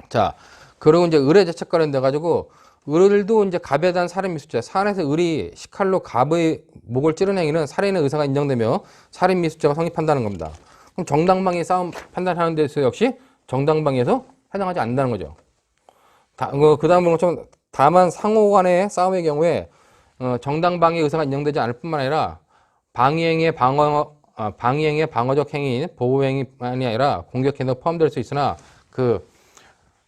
[SPEAKER 1] 자, 그리고 이제 을의 재책 관련돼 가지고 을도 이제 갑에 대한 살인미수죄. 사안에서 을이 시칼로 갑의 목을 찌른 행위는 살인의 의사가 인정되며 살인미수죄가 성립한다는 겁니다. 그럼 정당방위 싸움 판단하는 데서 역시 정당방위에서 해당하지 않는다는 거죠. 그 다음 것처럼 다만 상호간의 싸움의 경우에 정당방위 의사가 인정되지 않을 뿐만 아니라 방위행위의 방어적 행위인 보호행위만이 아니라 공격행위도 포함될 수 있으나 그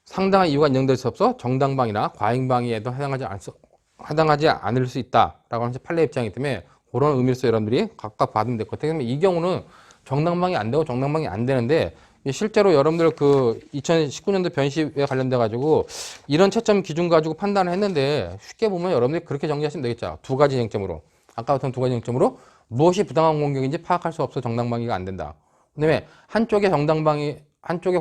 [SPEAKER 1] 상당한 이유가 인정될 수 없어 정당방위나 과잉방위에도 해당하지 않을 수 있다라고 하는 판례 입장이기 때문에 그런 의미로서 여러분들이 각각 받으면 될 것 같아요. 이 경우는 정당방위 안 되고 정당방위 안 되는데 실제로 여러분들 그 2019년도 변시에 관련돼 가지고 이런 채점 기준 가지고 판단을 했는데 쉽게 보면 여러분들이 그렇게 정리하시면 되겠죠. 두 가지 쟁점으로 아까 같은 두 가지 쟁점으로 무엇이 부당한 공격인지 파악할 수 없어 정당방위가 안 된다. 그다음에 한쪽의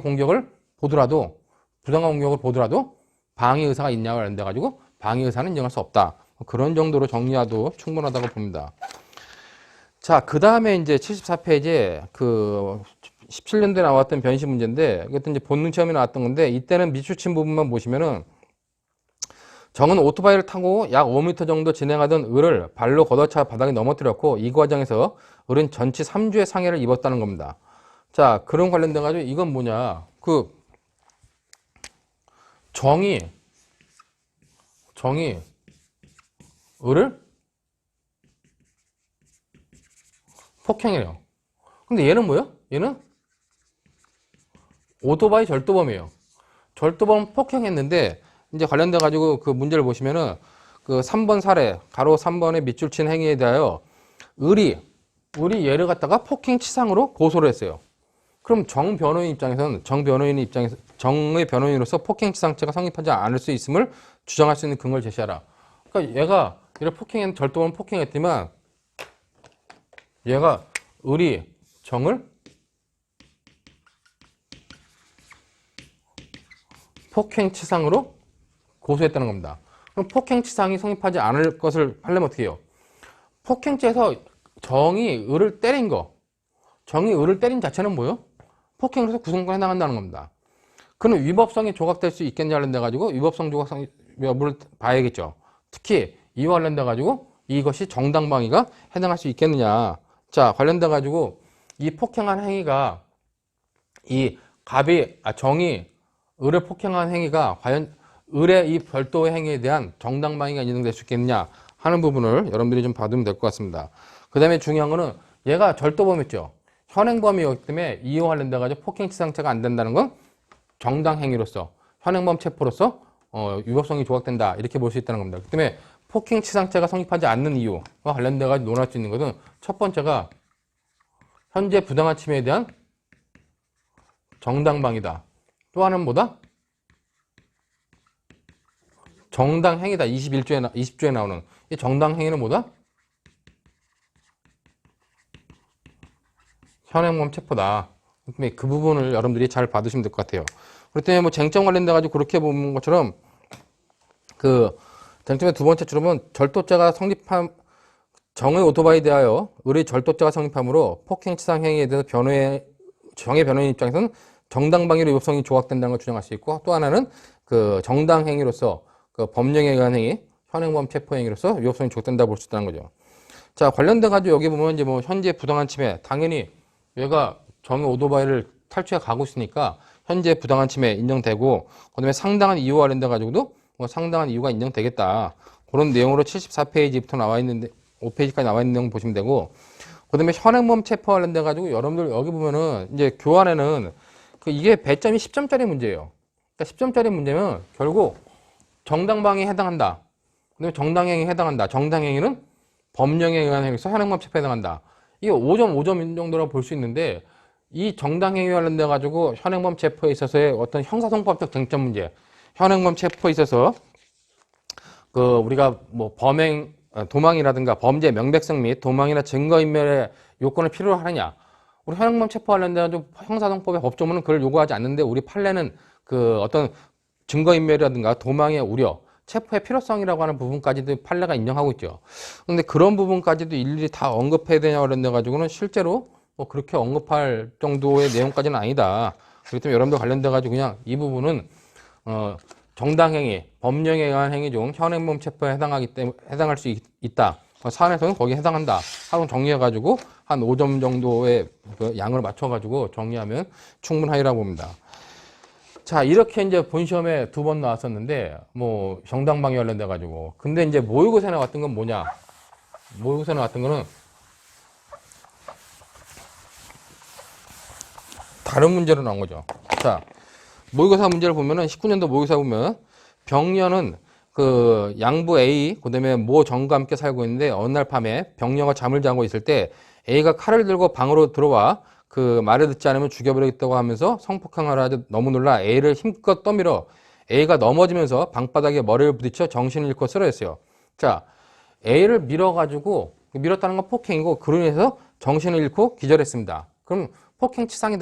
[SPEAKER 1] 공격을 보더라도 부당한 공격을 보더라도 방위 의사가 있냐고 관련돼 가지고 방위 의사는 인정할 수 없다. 그런 정도로 정리해도 충분하다고 봅니다. 자, 그 다음에 이제 74페이지에 그 17년도에 나왔던 변시 문제인데 이것도 이제 본능 체험이 나왔던 건데 이때는 미추친 부분만 보시면은 정은 오토바이를 타고 약 5m 정도 진행하던 을을 발로 걷어차 바닥에 넘어뜨렸고 이 과정에서 을은 전치 3주의 상해를 입었다는 겁니다. 자, 그런 관련돼 가지고 이건 뭐냐? 그 정이 을을 폭행해요. 근데 얘는 뭐예요? 얘는 오토바이 절도범이에요. 절도범 폭행했는데 이제 관련돼 가지고 그 문제를 보시면은 그 3번 사례 가로 3번의 밑줄 친 행위에 대하여 을이 얘를 갖다가 폭행치상으로 고소를 했어요. 그럼 정의 변호인의 입장에서 정의 변호인으로서 폭행치상죄가 성립하지 않을 수 있음을 주장할 수 있는 근거를 제시하라. 그러니까 얘가 절도범을 폭행했지만 얘가 을이 정을 폭행치상으로 고소했다는 겁니다. 그럼 폭행치상이 성립하지 않을 것을 하려면 어떻게 해요? 폭행죄에서 정이 을을 때린 자체는 뭐예요? 폭행으로서 구성권에 해당한다는 겁니다. 그럼 위법성이 조각될 수 있겠냐 관련돼 가지고 위법성 조각성 여부를 봐야겠죠. 특히 이와 관련돼 가지고 이것이 정당방위가 해당할 수 있겠느냐. 자, 관련돼 가지고 이 폭행한 행위가 이 정이 을을 폭행한 행위가 과연 을의 이 별도의 행위에 대한 정당방위가 인정될 수 있겠느냐 하는 부분을 여러분들이 좀 봐두면 될 것 같습니다. 그 다음에 중요한 거는 얘가 절도범이었죠. 현행범이었기 때문에 이와 관련돼 가지고 폭행치상죄가 안 된다는 건 정당행위로서 현행범 체포로서 위법성이 조각된다 이렇게 볼 수 있다는 겁니다. 그 때문에 폭행치상죄가 성립하지 않는 이유와 관련돼 가지고 논할 수 있는 것은 첫 번째가 현재 부당한 침해에 대한 정당방위다. 또 하나는 뭐다? 정당행위다. 20조에 나오는 이 정당행위는 뭐다? 현행범 체포다. 그 부분을 여러분들이 잘 받으시면 될 것 같아요. 그렇기 때문에 뭐 쟁점 관련돼 가지고 그렇게 보는 것처럼 그 쟁점의 두 번째 줄은 절도죄가 성립한 정의 오토바이에 대하여 을의 절도죄가 성립함으로 폭행치상 행위에 대해서 정의 변호인 입장에서는 정당방위로 위법성이 조각된다는 걸 주장할 수 있고, 또 하나는 그 정당행위로서 그 법령에 의한 행위, 현행범 체포행위로서 위법성이 조각된다고 볼 수 있다는 거죠. 자, 관련돼 가지고 여기 보면 이제 뭐 현재 부당한 침해, 당연히 얘가 정의 오토바이를 탈취해 가고 있으니까 현재 부당한 침해 인정되고, 그다음에 상당한 이유와 관련돼 가지고도 뭐 상당한 이유가 인정되겠다. 그런 내용으로 74페이지부터 나와 있는데 5페이지까지 나와 있는 내용 보시면 되고, 그다음에 현행범 체포 관련돼 가지고 여러분들 여기 보면은 이제 교환에는 이게 배점이 10점짜리 문제예요. 그러니까 10점짜리 문제면 결국 정당방위에 해당한다. 그다음에 정당행위에 해당한다. 정당행위는 법령에 의한 행위에서 현행범 체포에 해당한다. 이게 5점, 5점 정도라고 볼 수 있는데, 이 정당행위 관련돼 가지고 현행범 체포에 있어서의 어떤 형사송법적 쟁점 문제, 현행범 체포에 있어서 그 우리가 뭐 도망이라든가 범죄 명백성 및 도망이나 증거인멸의 요건을 필요로 하느냐. 우리 현행범 체포 관련돼 가지고 형사송법의 법조문은 그걸 요구하지 않는데, 우리 판례는 그 어떤 증거인멸이라든가 도망의 우려, 체포의 필요성이라고 하는 부분까지도 판례가 인정하고 있죠. 근데 그런 부분까지도 일일이 다 언급해야 되냐 관련돼 가지고는 실제로 뭐 그렇게 언급할 정도의 내용까지는 아니다. 그렇기 때문에 여러분들 관련돼 가지고 그냥 이 부분은 정당행위, 법령에 의한 행위 중 현행범 체포에 해당할 수 있다. 사안에서는 거기에 해당한다. 하고 정리해 가지고 한 5점 정도의 그 양을 맞춰 가지고 정리하면 충분하리라고 봅니다. 자, 이렇게 이제 본 시험에 2번 나왔었는데, 뭐, 정당방위 관련돼 가지고. 근데 이제 모의고사에 나왔던 건 뭐냐? 모의고사에 나왔던 거는 다른 문제로 나온 거죠. 자, 모의고사 문제를 보면은 19년도 모의고사 보면 병녀는 그 양부 A, 그 다음에 모 정과 함께 살고 있는데 어느 날 밤에 병녀가 잠을 자고 있을 때 A가 칼을 들고 방으로 들어와 그 말을 듣지 않으면 죽여버리겠다고 하면서 성폭행을 하자 너무 놀라 A를 힘껏 떠밀어 A가 넘어지면서 방바닥에 머리를 부딪혀 정신을 잃고 쓰러졌어요. 자, A를 밀어가지고 밀었다는 건 폭행이고 그로 인해서 정신을 잃고 기절했습니다. 그럼 폭행치상에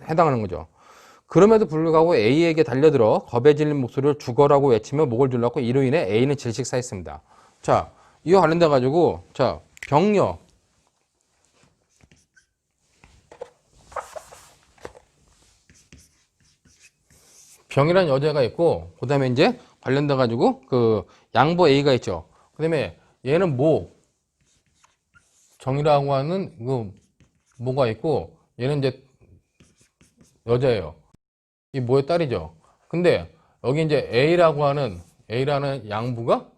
[SPEAKER 1] 해당하는 거죠. 그럼에도 불구하고 A에게 달려들어 겁에 질린 목소리를 죽어라고 외치며 목을 졸랐고 이로 인해 A는 질식사했습니다. 자, 이와 관련돼 가지고 자, 병녀 병이라는 여자가 있고, 그 다음에 이제 관련돼 가지고 그 양부 A가 있죠. 그 다음에 얘는 정이라고 하는 그 모가 있고, 얘는 이제 여자예요. 이 모의 딸이죠. 근데 여기 이제 A라는 양부가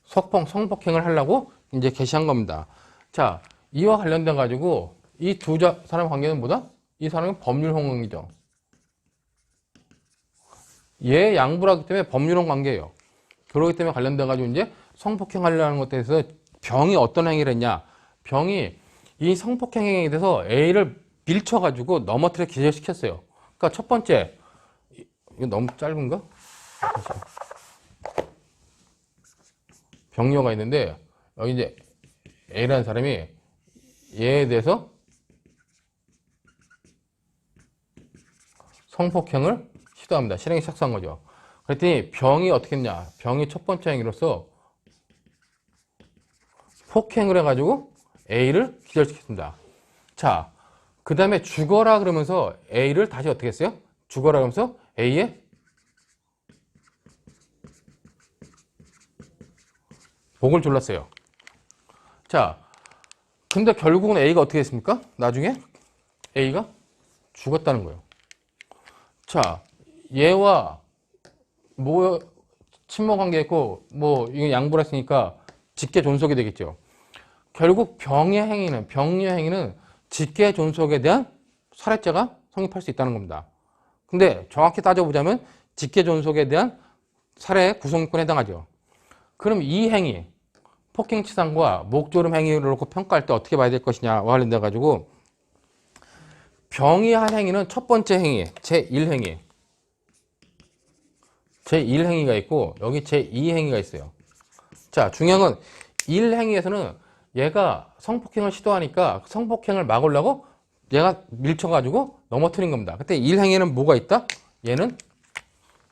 [SPEAKER 1] 성폭행을 하려고 이제 개시한 겁니다. 자, 이와 관련돼 가지고 이 두 사람 관계는 뭐다? 이 사람은 법률혼관계죠. 얘 양부라기 때문에 법률혼 관계예요. 그렇기 때문에 관련돼 가지고 이제 성폭행하려는 것에 대해서 병이 어떤 행위를 했냐? 병이 이 성폭행 행위에 대해서 A를 밀쳐가지고 넘어뜨려 기절시켰어요. 그러니까 첫 번째, 이거 너무 짧은가? 병녀가 있는데 여기 이제 A라는 사람이 얘에 대해서 성폭행을 시도합니다. 실행에 착수한 거죠. 그랬더니 병이 어떻게 했냐? 병이 첫 번째 행위로서 폭행을 해가지고 A를 기절시켰습니다. 자, 그 다음에 죽어라 그러면서 A를 다시 어떻게 했어요? 죽어라 그러면서 A의 목을 졸랐어요. 자, 근데 결국은 A가 어떻게 했습니까? 나중에 A가 죽었다는 거예요. 자, 얘와 뭐 친모 관계했고 뭐 이거 양보를 했으니까 직계 존속이 되겠죠. 결국 병의 행위는 직계 존속에 대한 살해죄가 성립할 수 있다는 겁니다. 근데 정확히 따져보자면 직계 존속에 대한 살해 구성요건에 해당하죠. 그럼 이 행위, 폭행치상과 목조름 행위를 놓고 평가할 때 어떻게 봐야 될 것이냐와 관련돼 가지고 병이 한 행위는 첫 번째 행위, 제1행위. 제1행위가 있고 여기 제2행위가 있어요. 자, 중요한 건 1행위에서는 얘가 성폭행을 시도하니까 성폭행을 막으려고 얘가 밀쳐가지고 넘어뜨린 겁니다. 그때 1행위에는 뭐가 있다? 얘는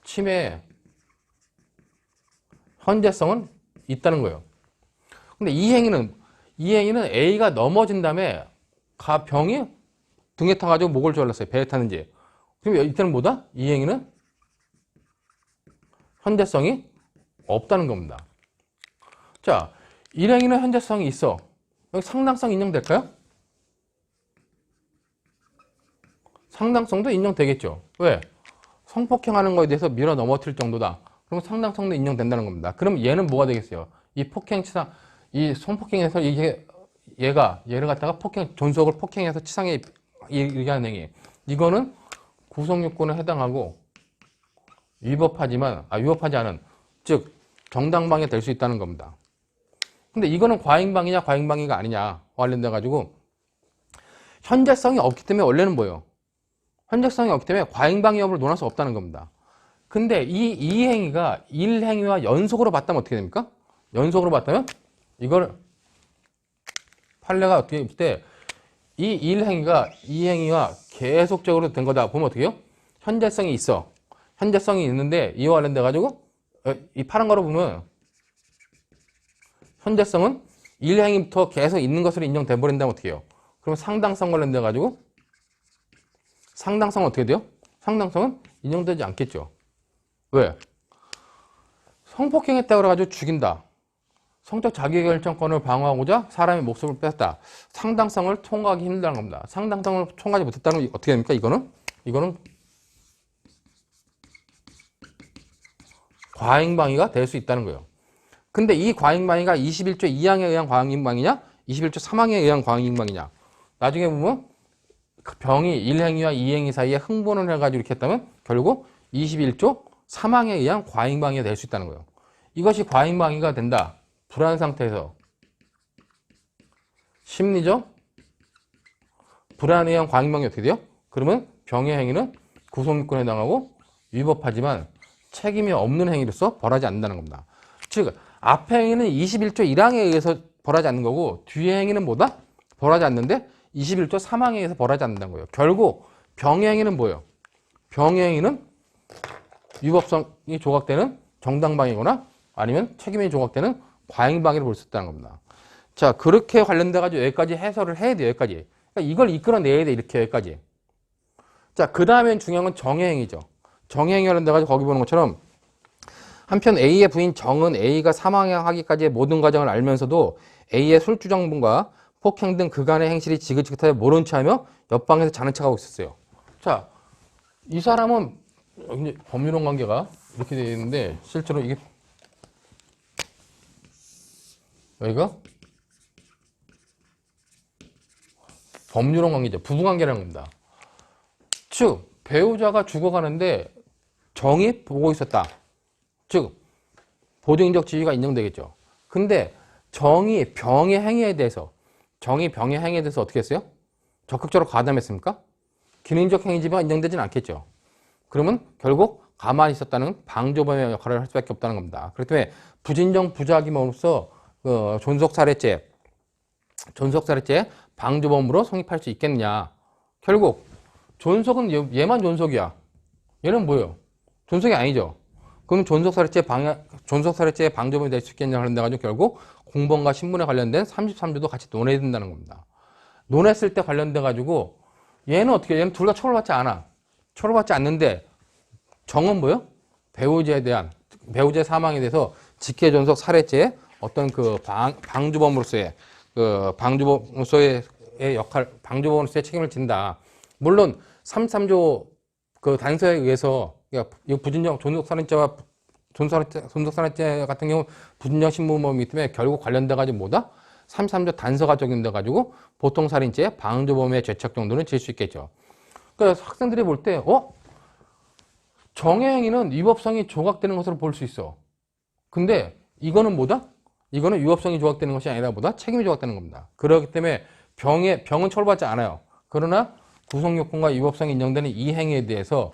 [SPEAKER 1] 치매의 현재성은 있다는 거예요. 근데 이 행위는 A가 넘어진 다음에 병이 등에 타가지고 목을 조일렀어요. 배에 타는지. 그럼 이때는 뭐다? 이 행위는 현재성이 없다는 겁니다. 자, 1행위는 현재성이 있어. 여기 상당성 인정될까요? 상당성도 인정되겠죠. 왜? 성폭행하는 거에 대해서 밀어 넘어뜨릴 정도다. 그럼 상당성도 인정된다는 겁니다. 그럼 얘는 뭐가 되겠어요? 이 폭행치상, 이 성폭행에서 얘를 갖다가 존속을 폭행해서 치상에 이르게 하는 행위. 이거는 구성요건에 해당하고 위법하지 않은, 즉 정당방위 될 수 있다는 겁니다. 근데 이거는 과잉방위냐 과잉방위가 아니냐 관련돼가지고 현재성이 없기 때문에 원래는 뭐예요? 현재성이 없기 때문에 과잉방위 여부를 논할 수 없다는 겁니다. 근데 이 행위가 1행위와 연속으로 봤다면 어떻게 됩니까? 연속으로 봤다면 이걸 판례가 어떻게 볼 때 이 1행위가 2행위와 계속적으로 된 거다 보면 어떻게 해요? 현재성이 있어. 현재성이 있는데 이와 관련돼 가지고 이 파란 거로 보면 현재성은 1행위부터 계속 있는 것으로 인정돼 버린다면 어떻게 해요? 그럼 상당성 관련돼 가지고 상당성은 어떻게 돼요? 상당성은 인정되지 않겠죠. 왜? 성폭행했다고 그래가지고 죽인다. 성적 자기결정권을 방어하고자 사람의 목숨을 뺐다. 상당성을 통과하기 힘들다는 겁니다. 상당성을 통과하지 못했다는 어떻게 됩니까? 이거는 과잉방위가 될 수 있다는 거예요. 근데 이 과잉방위가 21조 2항에 의한 과잉방위냐? 21조 3항에 의한 과잉방위냐? 나중에 보면 병이 1행위와 2행위 사이에 흥분을 해가지고 이렇게 했다면 결국 21조 3항에 의한 과잉방위가 될 수 있다는 거예요. 이것이 과잉방위가 된다. 불안 상태에서 심리적 불안에 의한 과잉방위 어떻게 돼요? 그러면 병의 행위는 구성요건에 해당하고 위법하지만 책임이 없는 행위로서 벌하지 않는다는 겁니다. 즉 앞의 행위는 21조 1항에 의해서 벌하지 않는 거고 뒤의 행위는 뭐다? 벌하지 않는데 21조 3항에 의해서 벌하지 않는다는 거예요. 결국 병의 행위는 뭐예요? 병의 행위는 위법성이 조각되는 정당방위거나 아니면 책임이 조각되는 과잉방위를 볼 수 있다는 겁니다. 자, 그렇게 관련돼가지고 여기까지 해설을 해야 돼요. 여기까지. 그러니까 이걸 이끌어내야 돼. 이렇게 여기까지. 자, 그 다음엔 중요한 건 정해행위죠. 정해행위 관련돼가지고 거기 보는 것처럼 한편 A의 부인 정은 A가 사망하기까지의 모든 과정을 알면서도 A의 술주정분과 폭행 등 그간의 행실이 지긋지긋하게 모른 체하며 옆방에서 자는 척하고 있었어요. 자, 이 사람은 법률론 관계가 이렇게 되어 있는데 실제로 이게 여기가 법률론 관계죠. 부부관계라는 겁니다. 즉 배우자가 죽어가는데 정이 보고 있었다. 즉 보증인적 지위가 인정되겠죠. 근데 정이 병의 행위에 대해서 어떻게 했어요? 적극적으로 가담했습니까? 기능적 행위지만 인정되지는 않겠죠. 그러면 결국 가만히 있었다는 방조범의 역할을 할 수밖에 없다는 겁니다. 그렇기 때문에 부진정 부작임으로써 존속살해죄 방조범으로 성립할 수 있겠느냐. 결국 존속은 얘만 존속이야. 얘는 뭐예요? 존속이 아니죠. 그럼 존속살해죄 방조범이 될 수 있겠냐 하는데 가지고 결국 공범과 신분에 관련된 33조도 같이 논해야 된다는 겁니다. 논했을 때 관련돼 가지고 얘는 둘 다 처벌받지 않아. 처벌받지 않는데 정은 뭐예요? 배우자의 사망에 대해서 직계존속 살해죄의 어떤 방조범으로서의 방조범으로서의 역할, 방조범으로서의 책임을 진다. 물론 33조 그 단서에 의해서 이 부진정 존속살인죄와 존속살인죄 같은 경우 부진정 신부범이기 때문에 결국 관련돼 가지고 뭐다? 33조 단서가 적용돼 가지고 보통 살인죄 방조범의 죄책 정도는 질 수 있겠죠. 그러니까 학생들이 볼 때 정의 행위는 위법성이 조각되는 것으로 볼 수 있어. 근데 이거는 뭐다? 이거는 위법성이 조각되는 것이 아니라 뭐다? 책임이 조각되는 겁니다. 그렇기 때문에 병은 처벌받지 않아요. 그러나 구속요건과 위법성이 인정되는 이 행위에 대해서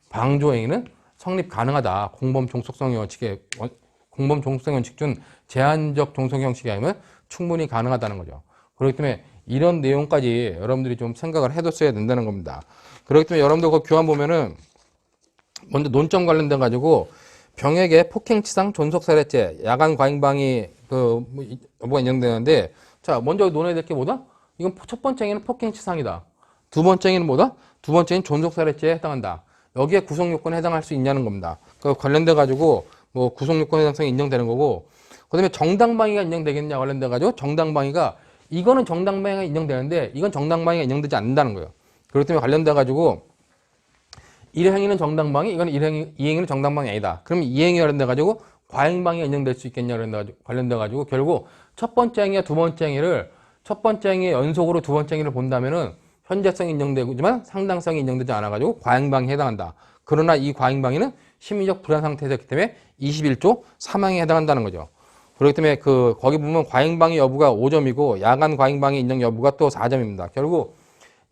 [SPEAKER 1] 방조행위는 성립 가능하다. 공범 종속성 원칙 중 제한적 종속 형식이 아니면 충분히 가능하다는 거죠. 그렇기 때문에 이런 내용까지 여러분들이 좀 생각을 해뒀어야 된다는 겁니다. 그렇기 때문에 여러분들 그 교환 보면은 먼저 논점 관련돼 가지고 병에게 폭행치상 존속살해죄 야간 과잉방위 뭐가 인정되는데 자 먼저 논해야 될 게 뭐다? 이건 첫 번째 행위는 폭행치상이다. 두 번째 행위는 뭐다? 두 번째는 존속살해죄에 해당한다. 여기에 구속요건에 해당할 수 있냐는 겁니다. 그 관련돼 가지고 뭐 구속요건 해당성이 인정되는 거고 그다음에 정당방위가 인정되겠냐 관련돼 가지고 정당방위가 이거는 정당방위가 인정되는데 이건 정당방위가 인정되지 않는다는 거예요. 그렇기 때문에 관련돼 가지고 이 행위는 정당방위, 이건 이 행위는 정당방위 아니다. 그러면 이 행위 관련돼 가지고 과잉방위가 인정될 수 있겠냐 관련돼 가지고 결국 첫 번째 행위와 두 번째 행위를 첫 번째 행위 연속으로 두 번째 행위를 본다면은 현재성이 인정되지만 상당성이 인정되지 않아 가지고 과잉방위에 해당한다. 그러나 이 과잉방위는 심리적 불안 상태에서 있기 때문에 21조 사망에 해당한다는 거죠. 그렇기 때문에 거기 보면 과잉방위 여부가 5점이고 야간 과잉방위 인정 여부가 또 4점입니다. 결국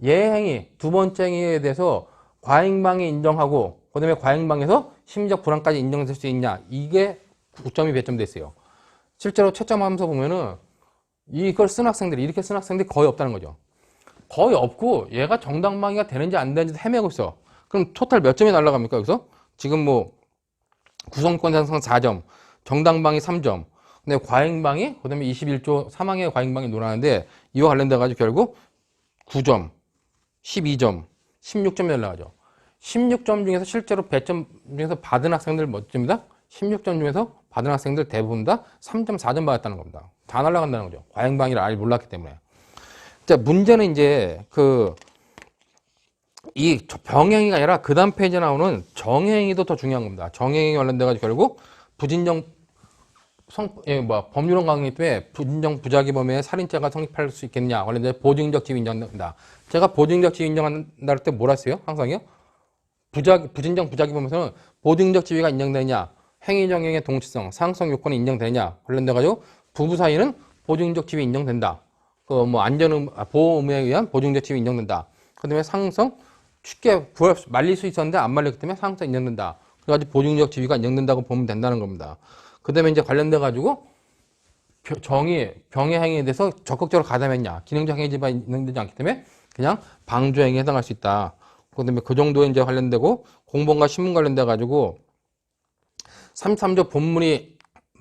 [SPEAKER 1] 예행위 두 번째 행위에 대해서 과잉방위 인정하고 그다음에 과잉방위에서 심리적 불안까지 인정될 수 있냐 이게 9점이 배점돼 있어요. 실제로 채점하면서 보면은 이걸 쓴 학생들이 이렇게 쓴 학생들이 거의 없다는 거죠. 거의 없고 얘가 정당방위가 되는지 안 되는지 헤매고 있어. 그럼 토탈 몇 점이 날라갑니까 여기서? 지금 뭐 구성권 상승 4점, 정당방위 3점, 근데 과잉방위 그다음에 21조 사망의 과잉방위 논하는데 이와 관련돼 가지고 결국 9점, 12점, 16점이 날라가죠. 16점 중에서 실제로 배점 중에서 받은 학생들 몇 점이다? 16점 중에서 받은 학생들 대부분 다 3점, 4점 받았다는 겁니다. 다 날라간다는 거죠. 과잉방위를 아예 몰랐기 때문에. 자, 문제는 이제 이 병행위가 아니라 그 다음 페이지에 나오는 정행위도 더 중요한 겁니다. 정행위 관련돼가지고 결국 부진정 법률론 강의 때문에 부진정 부작위범의 살인죄가 성립할 수 있겠냐 관련돼서 보증적 지위 인정한다. 제가 보증적 지위 인정한다 할 때 뭐라 했어요? 항상요? 부진정 부작위범에서는 보증적 지위가 인정되느냐, 행위정형의 동치성, 상성 요건이 인정되느냐 관련돼가지고 부부 사이는 보증적 지위 인정된다. 보호 의무에 의한 보증적 지위 인정된다. 그 다음에 상성 쉽게 말릴 수 있었는데 안 말렸기 때문에 상성 인정된다. 그래가지고 보증적 지위가 인정된다고 보면 된다는 겁니다. 그 다음에 이제 관련돼가지고 병의 행위에 대해서 적극적으로 가담했냐. 기능적 행위지가 인정되지 않기 때문에 그냥 방조행위에 해당할 수 있다. 그 다음에 그 정도에 이제 관련되고 공범과 신문 관련돼가지고 33조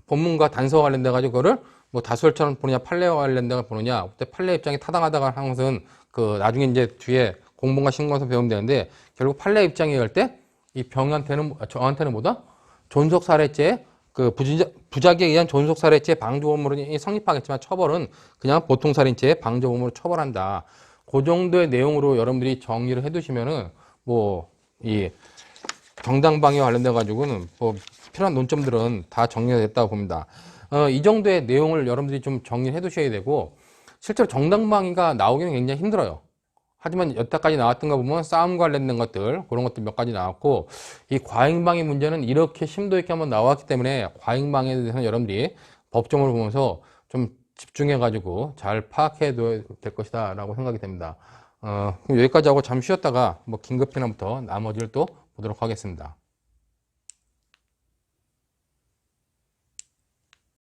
[SPEAKER 1] 본문과 단서와 관련돼가지고 그거를 뭐 다수결처럼 보느냐 판례와 관련돼가 보느냐. 그때 판례 입장이 타당하다가 하는 것은 나중에 이제 뒤에 공범과 신문에서 배우면 되는데 결국 판례 입장에 갈 때 이 저한테는 뭐다? 존속살해죄 부작위에 의한 존속살해죄 방조범으로 성립하겠지만 처벌은 그냥 보통살인죄 방조범으로 처벌한다. 그 정도의 내용으로 여러분들이 정리를 해두시면은 이 정당방위와 관련돼 가지고는 필요한 논점들은 다 정리가 됐다고 봅니다. 이 정도의 내용을 여러분들이 좀 정리를 해두셔야 되고 실제로 정당방위가 나오기는 굉장히 힘들어요. 하지만 여태까지 나왔던 거 보면 싸움 관련된 것들 그런 것들 몇 가지 나왔고 이 과잉방위 문제는 이렇게 심도 있게 한번 나왔기 때문에 과잉방위에 대해서는 여러분들이 법정을 보면서 좀 집중해 가지고 잘 파악해 둬야 될 것이다 라고 생각이 됩니다. 그럼 여기까지 하고 잠시 쉬었다가 긴급 편함부터 나머지를 또 보도록 하겠습니다.